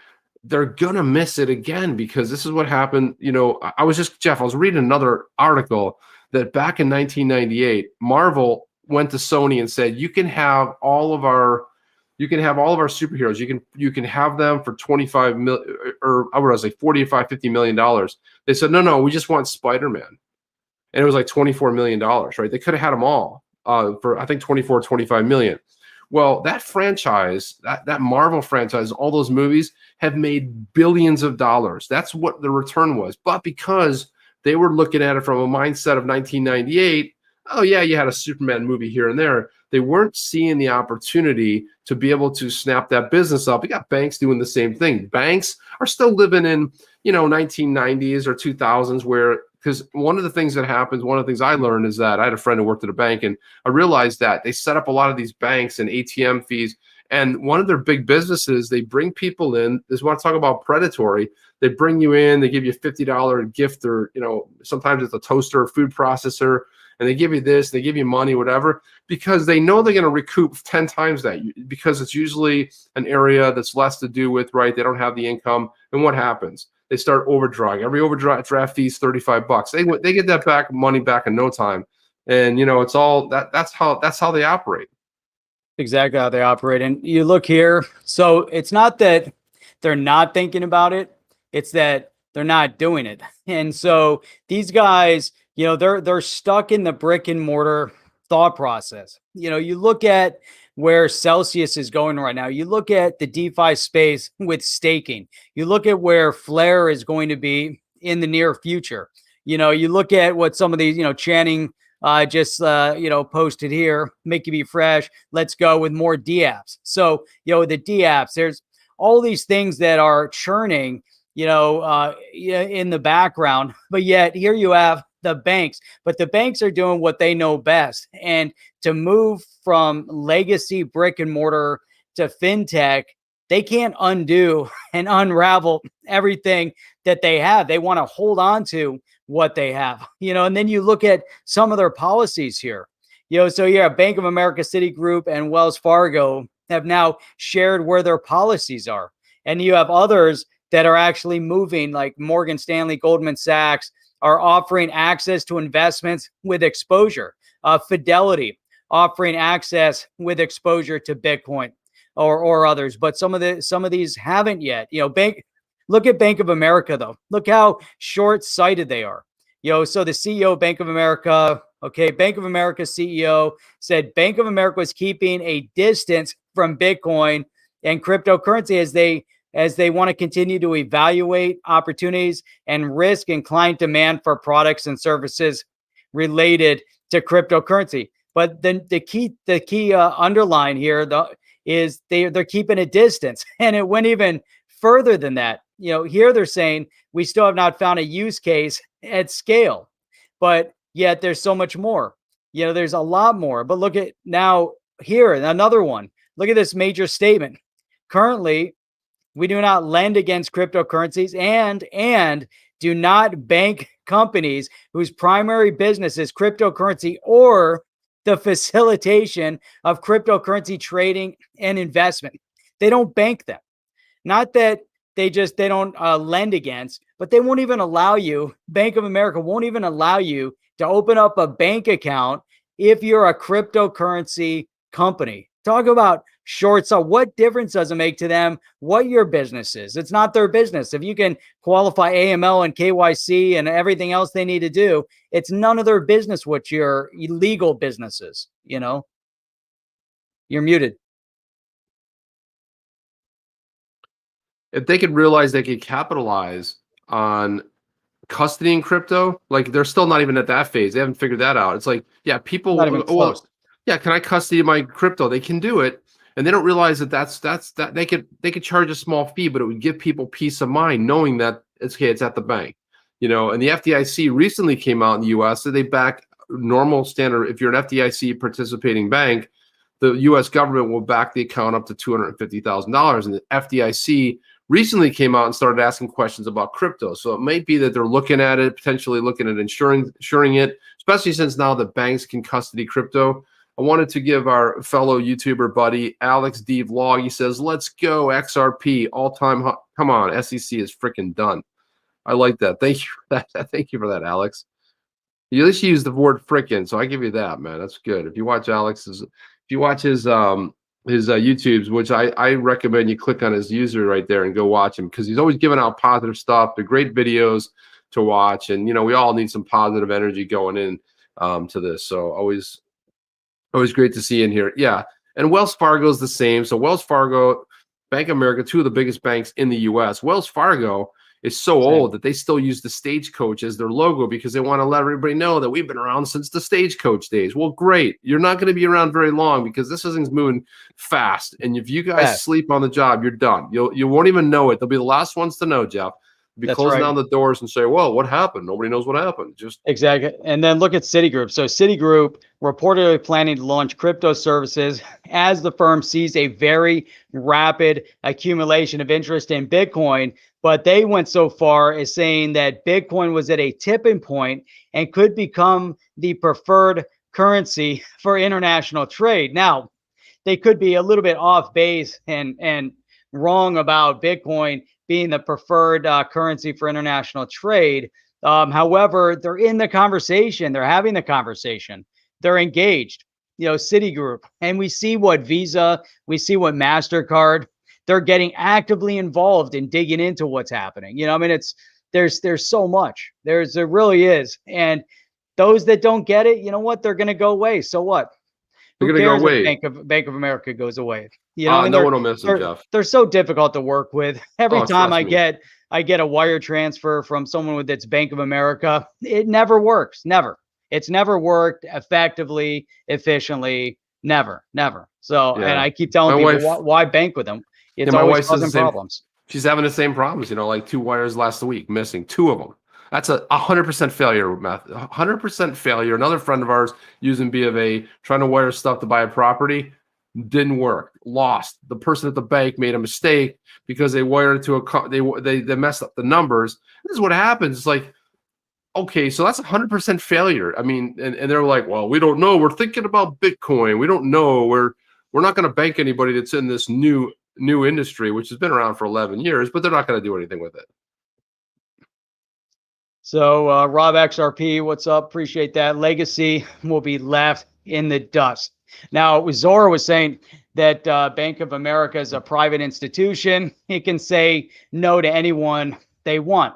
they're gonna miss it again, because this is what happened. I was reading another article that back in 1998, Marvel went to Sony and said, you can have all of our superheroes. You can have them for 25 million, or I was like 45, $50 million. They said, no, we just want Spider-Man. And it was like $24 million, right? They could have had them all for, I think, 24, 25 million. Well, that franchise, that Marvel franchise, all those movies have made billions of dollars. That's what the return was. But because they were looking at it from a mindset of 1998, oh yeah, you had a Superman movie here and there. They weren't seeing the opportunity to be able to snap that business up. You got banks doing the same thing. Banks are still living in, 1990s or 2000s, where, because one of the things that happens, one of the things I learned is that I had a friend who worked at a bank, and I realized that they set up a lot of these banks and ATM fees. And one of their big businesses, they bring people in. This is what I talk about predatory. They bring you in, they give you a $50 gift, or, sometimes it's a toaster or food processor, and they give you this, they give you money, whatever, because they know they're going to recoup 10 times that, because it's usually an area that's less to do with, right? They don't have the income. And what happens? They start overdrawing. Every overdraft fee is $35. They get that money back in no time. And, it's all that's how they operate. Exactly how they operate. And you look here, so it's not that they're not thinking about it, it's that they're not doing it. And so these guys, they're stuck in the brick and mortar thought process. You look at where Celsius is going right now. You look at the DeFi space with staking. You look at where Flare is going to be in the near future. You look at what some of these, Channing just posted here, make you be fresh. Let's go with more DApps. So, the DApps, there's all these things that are churning, in the background, but yet here you have the banks, but the banks are doing what they know best. And to move from legacy brick and mortar to fintech, they can't undo and unravel everything that they have. They want to hold on to what they have, and then you look at some of their policies here, so yeah, Bank of America, Citigroup, and Wells Fargo have now shared where their policies are. And you have others that are actually moving, like Morgan Stanley, Goldman Sachs, are offering access to investments with exposure. Fidelity offering access with exposure to Bitcoin or others, but some of these haven't yet. Look at Bank of America though. Look how short-sighted they are. So the CEO of Bank of America, Bank of America CEO said Bank of America was keeping a distance from Bitcoin and cryptocurrency as they want to continue to evaluate opportunities and risk and client demand for products and services related to cryptocurrency. But then the key underline here is they're keeping a distance, and it went even further than that. Here they're saying we still have not found a use case at scale, but yet there's so much more. There's a lot more. But look at now here, another one. Look at this major statement. Currently, we do not lend against cryptocurrencies and do not bank companies whose primary business is cryptocurrency or the facilitation of cryptocurrency trading and investment. They don't bank them. Not that they don't lend against, but they won't even allow you. Bank of America won't even allow you to open up a bank account if you're a cryptocurrency company. Talk about short sell. What difference does it make to them what your business is? It's not their business. If you can qualify AML and KYC and everything else they need to do, it's none of their business what your illegal business is. You know, you're muted. If they could realize they could capitalize on custodying crypto, like they're still not even at that phase. They haven't figured that out. It's like, yeah, people, Not even close. yeah, can I custody my crypto? They can do it, and they don't realize that they could charge a small fee, but it would give people peace of mind knowing that it's at the bank, you know. And the FDIC recently came out in the U.S. that they back normal standard. If you're an FDIC participating bank, the U.S. government will back the account up to $250,000, and the FDIC recently came out and started asking questions about crypto. So it might be that they're looking at it, potentially looking at insuring it, especially since now the banks can custody crypto. I wanted to give our fellow YouTuber buddy, Alex D. Vlog, he says, let's go XRP, all-time high. Come on, SEC is freaking done. I like that. Thank you for that. Thank you for that, Alex. You at least used the word frickin', so I give you that, man. That's good. If you watch his YouTubes, which I recommend you click on his user right there and go watch him, because he's always giving out positive stuff. They're great videos to watch, and you know we all need some positive energy going in to this. So always great to see in here. Yeah, and Wells Fargo is the same. So Wells Fargo, Bank of America, two of the biggest banks in the U.S. Wells Fargo is so old that they still use the Stagecoach as their logo because they want to let everybody know that we've been around since the Stagecoach days. Well, great. You're not going to be around very long because this thing's moving fast. And if you guys sleep on the job, you're done. You won't even know it. They'll be the last ones to know, Jeff. Be closing down the doors and say, well, what happened? Nobody knows what happened. Just exactly. And then look at Citigroup. So Citigroup reportedly planning to launch crypto services as the firm sees a very rapid accumulation of interest in Bitcoin. But they went so far as saying that Bitcoin was at a tipping point and could become the preferred currency for international trade. Now, they could be a little bit off base and wrong about Bitcoin being the preferred currency for international trade. However, they're in the conversation. They're having the conversation. They're engaged. You know, Citigroup, and we see what Visa, we see what MasterCard. They're getting actively involved in digging into what's happening. You know, I mean, there's so much. There really is. And those that don't get it, you know what? They're going to go away. So what? They're going to go away. Bank of America goes away. You know, no one will miss them, Jeff. They're so difficult to work with. Every time I get a wire transfer from someone that's Bank of America, it never works. Never. It's never worked effectively, efficiently. Never. So, and I keep telling people why bank with them. It's always causing problems. She's having the same problems. You know, like 2 wires last week, missing 2 of them. That's a 100% failure method. 100% failure. Another friend of ours using B of A, trying to wire stuff to buy a property, didn't work. Lost. The person at the bank made a mistake because they wired it to they messed up the numbers. This is what happens. It's like, okay, so that's 100% failure. I mean, and they're like, well, we don't know. We're thinking about Bitcoin. We don't know. We're not going to bank anybody that's in this new industry, which has been around for 11 years, but they're not going to do anything with it. So Rob XRP, what's up? Appreciate that. Legacy will be left in the dust. Now, Zora was saying that Bank of America is a private institution. It can say no to anyone they want.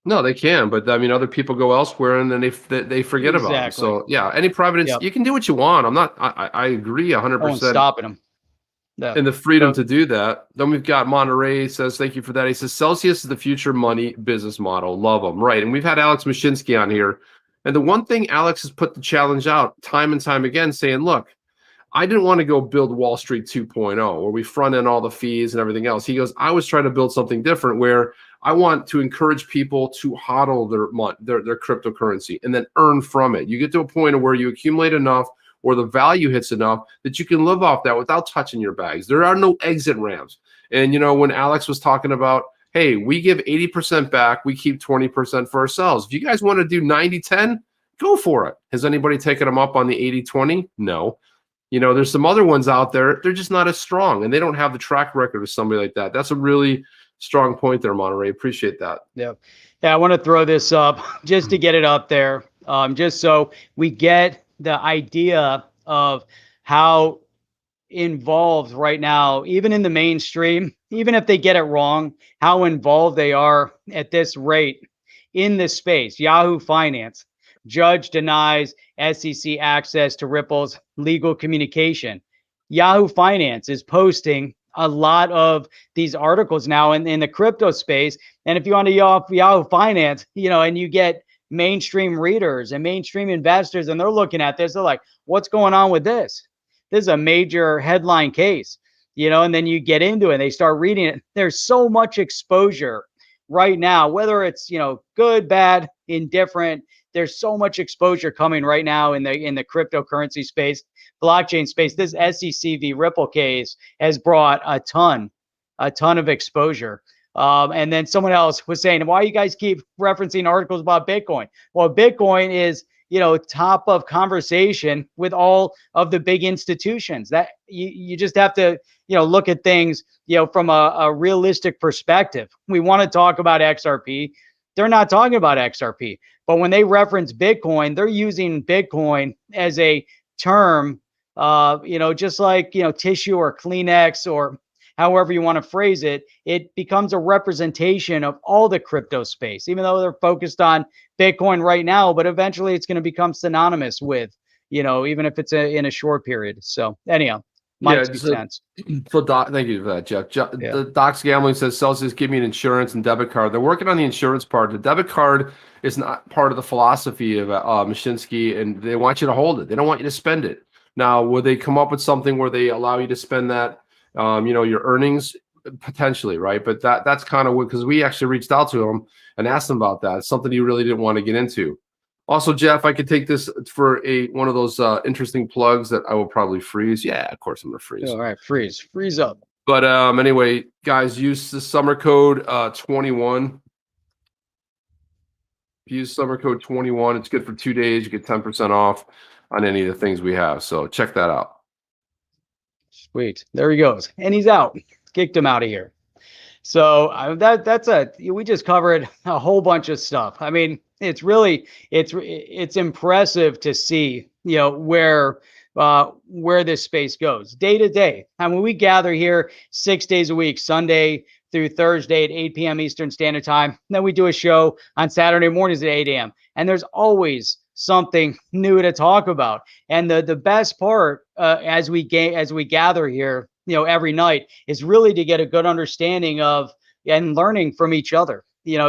No, they can, but I mean, other people go elsewhere, and then they forget about it. So yeah, any private, you can do what you want. I agree 100%. Stopping them. Yeah. And the freedom to do that. Then we've got Monterey says, thank you for that. He says, Celsius is the future money business model. Love them. Right. And we've had Alex Mashinsky on here. And the one thing Alex has put the challenge out time and time again, saying, look, I didn't want to go build Wall Street 2.0 where we front end all the fees and everything else. He goes, I was trying to build something different where I want to encourage people to hodl their cryptocurrency and then earn from it. You get to a point where you accumulate enough or the value hits enough that you can live off that without touching your bags. There are no exit ramps. And, you know, when Alex was talking about, hey, we give 80% back, we keep 20% for ourselves. If you guys want to do 90-10, go for it. Has anybody taken them up on the 80-20? No. You know, there's some other ones out there. They're just not as strong, and they don't have the track record of somebody like that. That's a really strong point there, Monterey. Appreciate that. Yeah. I want to throw this up just to get it up there, just so we get the idea of how involved right now, even in the mainstream, even if they get it wrong, how involved they are at this rate in this space. Yahoo Finance, judge denies SEC access to Ripple's legal communication. Yahoo Finance is posting a lot of these articles now in the crypto space. And if you want to Yahoo Finance, and you get mainstream readers and mainstream investors, and they're looking at this, they're like, what's going on with this? This is a major headline case, and then you get into it and they start reading it. There's so much exposure right now, whether it's, good, bad, indifferent. There's so much exposure coming right now in the cryptocurrency space, blockchain space. This SEC v. Ripple case has brought a ton of exposure. And then someone else was saying, why you guys keep referencing articles about Bitcoin? Well, Bitcoin is, top of conversation with all of the big institutions. That you just have to, look at things, from a realistic perspective. We want to talk about XRP. They're not talking about XRP. But when they reference Bitcoin, they're using Bitcoin as a term, just like, tissue or Kleenex or however you want to phrase it. It becomes a representation of all the crypto space, even though they're focused on Bitcoin right now. But eventually it's going to become synonymous with, even if it's in a short period. So anyhow, my 2 cents. So Doc, thank you for that, Jeff. The Doc's Gambling says, Celsius, give me an insurance and debit card. They're working on the insurance part. The debit card is not part of the philosophy of Mashinsky, and they want you to hold it. They don't want you to spend it. Now, will they come up with something where they allow you to spend that, your earnings? Potentially, right? But that's kind of what, because we actually reached out to him and asked him about that. It's something he really didn't want to get into. Also, Jeff, I could take this for one of those interesting plugs that I will probably freeze. Yeah, of course I'm gonna freeze. All right, freeze up. But anyway, guys, use the summer code 21. Use summer code 21. It's good for 2 days. You get 10% off on any of the things we have. So check that out. Sweet. There he goes. And he's out. Kicked him out of here. So we just covered a whole bunch of stuff. I mean, it's impressive to see, where this space goes day to day. I mean, we gather here 6 days a week, Sunday through Thursday at 8 p.m. Eastern Standard Time. And then we do a show on Saturday mornings at 8 a.m. And there's always something new to talk about. And the best part as we gather here, every night, is really to get a good understanding of and learning from each other.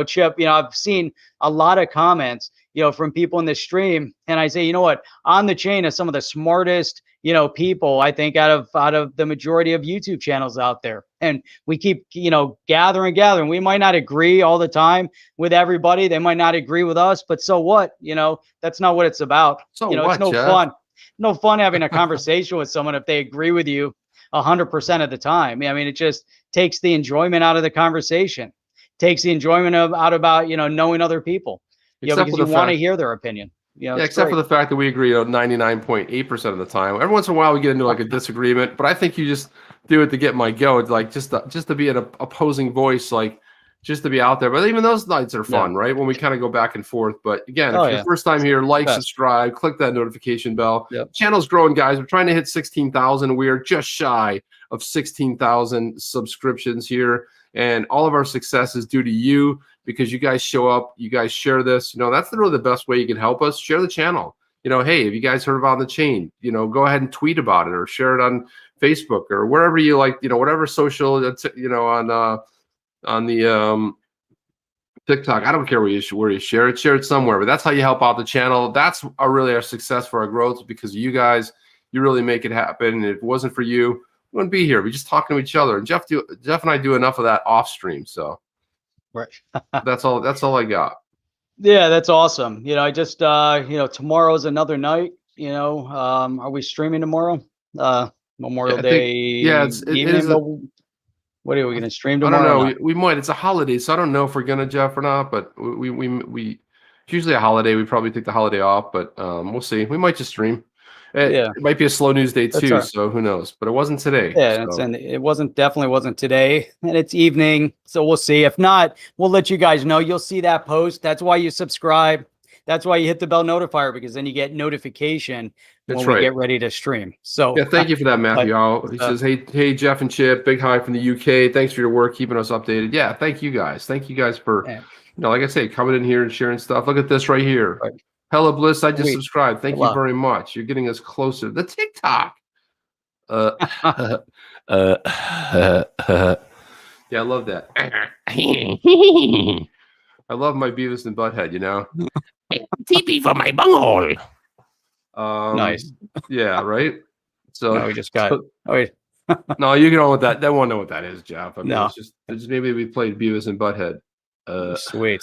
Chip, I've seen a lot of comments, from people in the stream, and I say, what, On the Chain is some of the smartest, people, I think, out of the majority of YouTube channels out there. And we keep, gathering. We might not agree all the time with everybody. They might not agree with us, but so what? That's not what it's about. So it's no fun having a conversation with someone if they agree with you 100% of the time. I mean, it just takes the enjoyment out of the conversation, takes the enjoyment out about, knowing other people, because you want to hear their opinion. Except for the fact that we agree 99.8% of the time. Every once in a while we get into like a disagreement, but I think you just do it to get my goat, like just to be an opposing voice, like just to be out there. But even those nights are fun, right? When we kind of go back and forth. But again, if you're first time here, like, subscribe, click that notification bell. Yep. Channel's growing, guys. We're trying to hit 16,000. We are just shy of 16,000 subscriptions here. And all of our success is due to you, because you guys show up, you guys share this. That's really the best way you can help us. Share the channel. Hey, have you guys heard about On the Chain? Go ahead and tweet about it or share it on Facebook or wherever you like, whatever social, on the TikTok. I don't care where you share it. Share it somewhere, but that's how you help out the channel. That's really our success for our growth, because of you guys. You really make it happen. And if it wasn't for you, we wouldn't be here. We just talking to each other. And Jeff and I do enough of that off stream. So right. That's all I got. Yeah, that's awesome. I just tomorrow's another night. Are we streaming tomorrow? Memorial Day. It is. What are we going to stream tomorrow? I don't know. We might. It's a holiday, so I don't know if we're gonna, Jeff, or not. But we it's usually a holiday. We probably take the holiday off, but we'll see. We might just stream. Yeah. It might be a slow news day That's too, all right. so who knows? But it wasn't today. Yeah, so. and it definitely wasn't today, and it's evening, so we'll see. If not, we'll let you guys know. You'll see that post. That's why you subscribe. That's why you hit the bell notifier, because then you get notification when we get ready to stream. So yeah, thank you for that, Matthew. He says, hey, Jeff and Chip, big hi from the UK. Thanks for your work, keeping us updated. Yeah, thank you guys. Thank you guys for, like I say, coming in here and sharing stuff. Look at this right here. Right. Hella Bliss, I just subscribed. Thank you very much. You're getting us closer. The TikTok. Yeah, I love that. I love my Beavis and Butthead, you know. TP for my bunghole. Nice. Yeah, right. So no, we just got. No, you can know what that. They won't know what that is, Jeff. I mean, no. it's just maybe we played Beavis and Butthead. Sweet.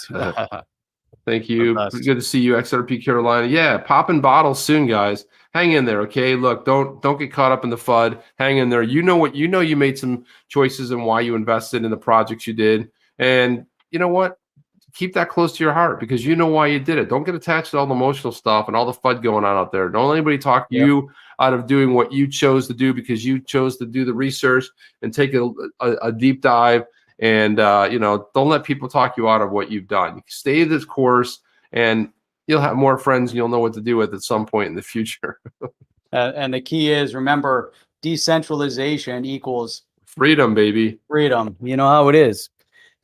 Thank you. Good to see you, XRP Carolina. Yeah, popping bottles soon, guys. Hang in there, okay? Look, don't get caught up in the FUD. Hang in there. You know you made some choices and why you invested in the projects you did, and you know what? Keep that close to your heart because you know why you did it. Don't get attached to all the emotional stuff and all the FUD going on out there. Don't let anybody talk you out of doing what you chose to do because you chose to do the research and take a deep dive. And, don't let people talk you out of what you've done. Stay this course and you'll have more friends and you'll know what to do with at some point in the future. And the key is, remember, decentralization equals freedom, baby. Freedom. You know how it is.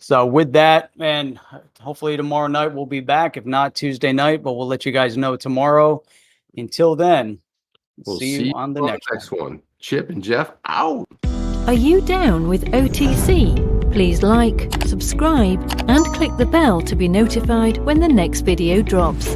So with that, and hopefully tomorrow night we'll be back. If not, Tuesday night, but we'll let you guys know tomorrow. Until then, we'll see you on the next one. Chip and Jeff out. Are you down with OTC? Please like, subscribe, and click the bell to be notified when the next video drops.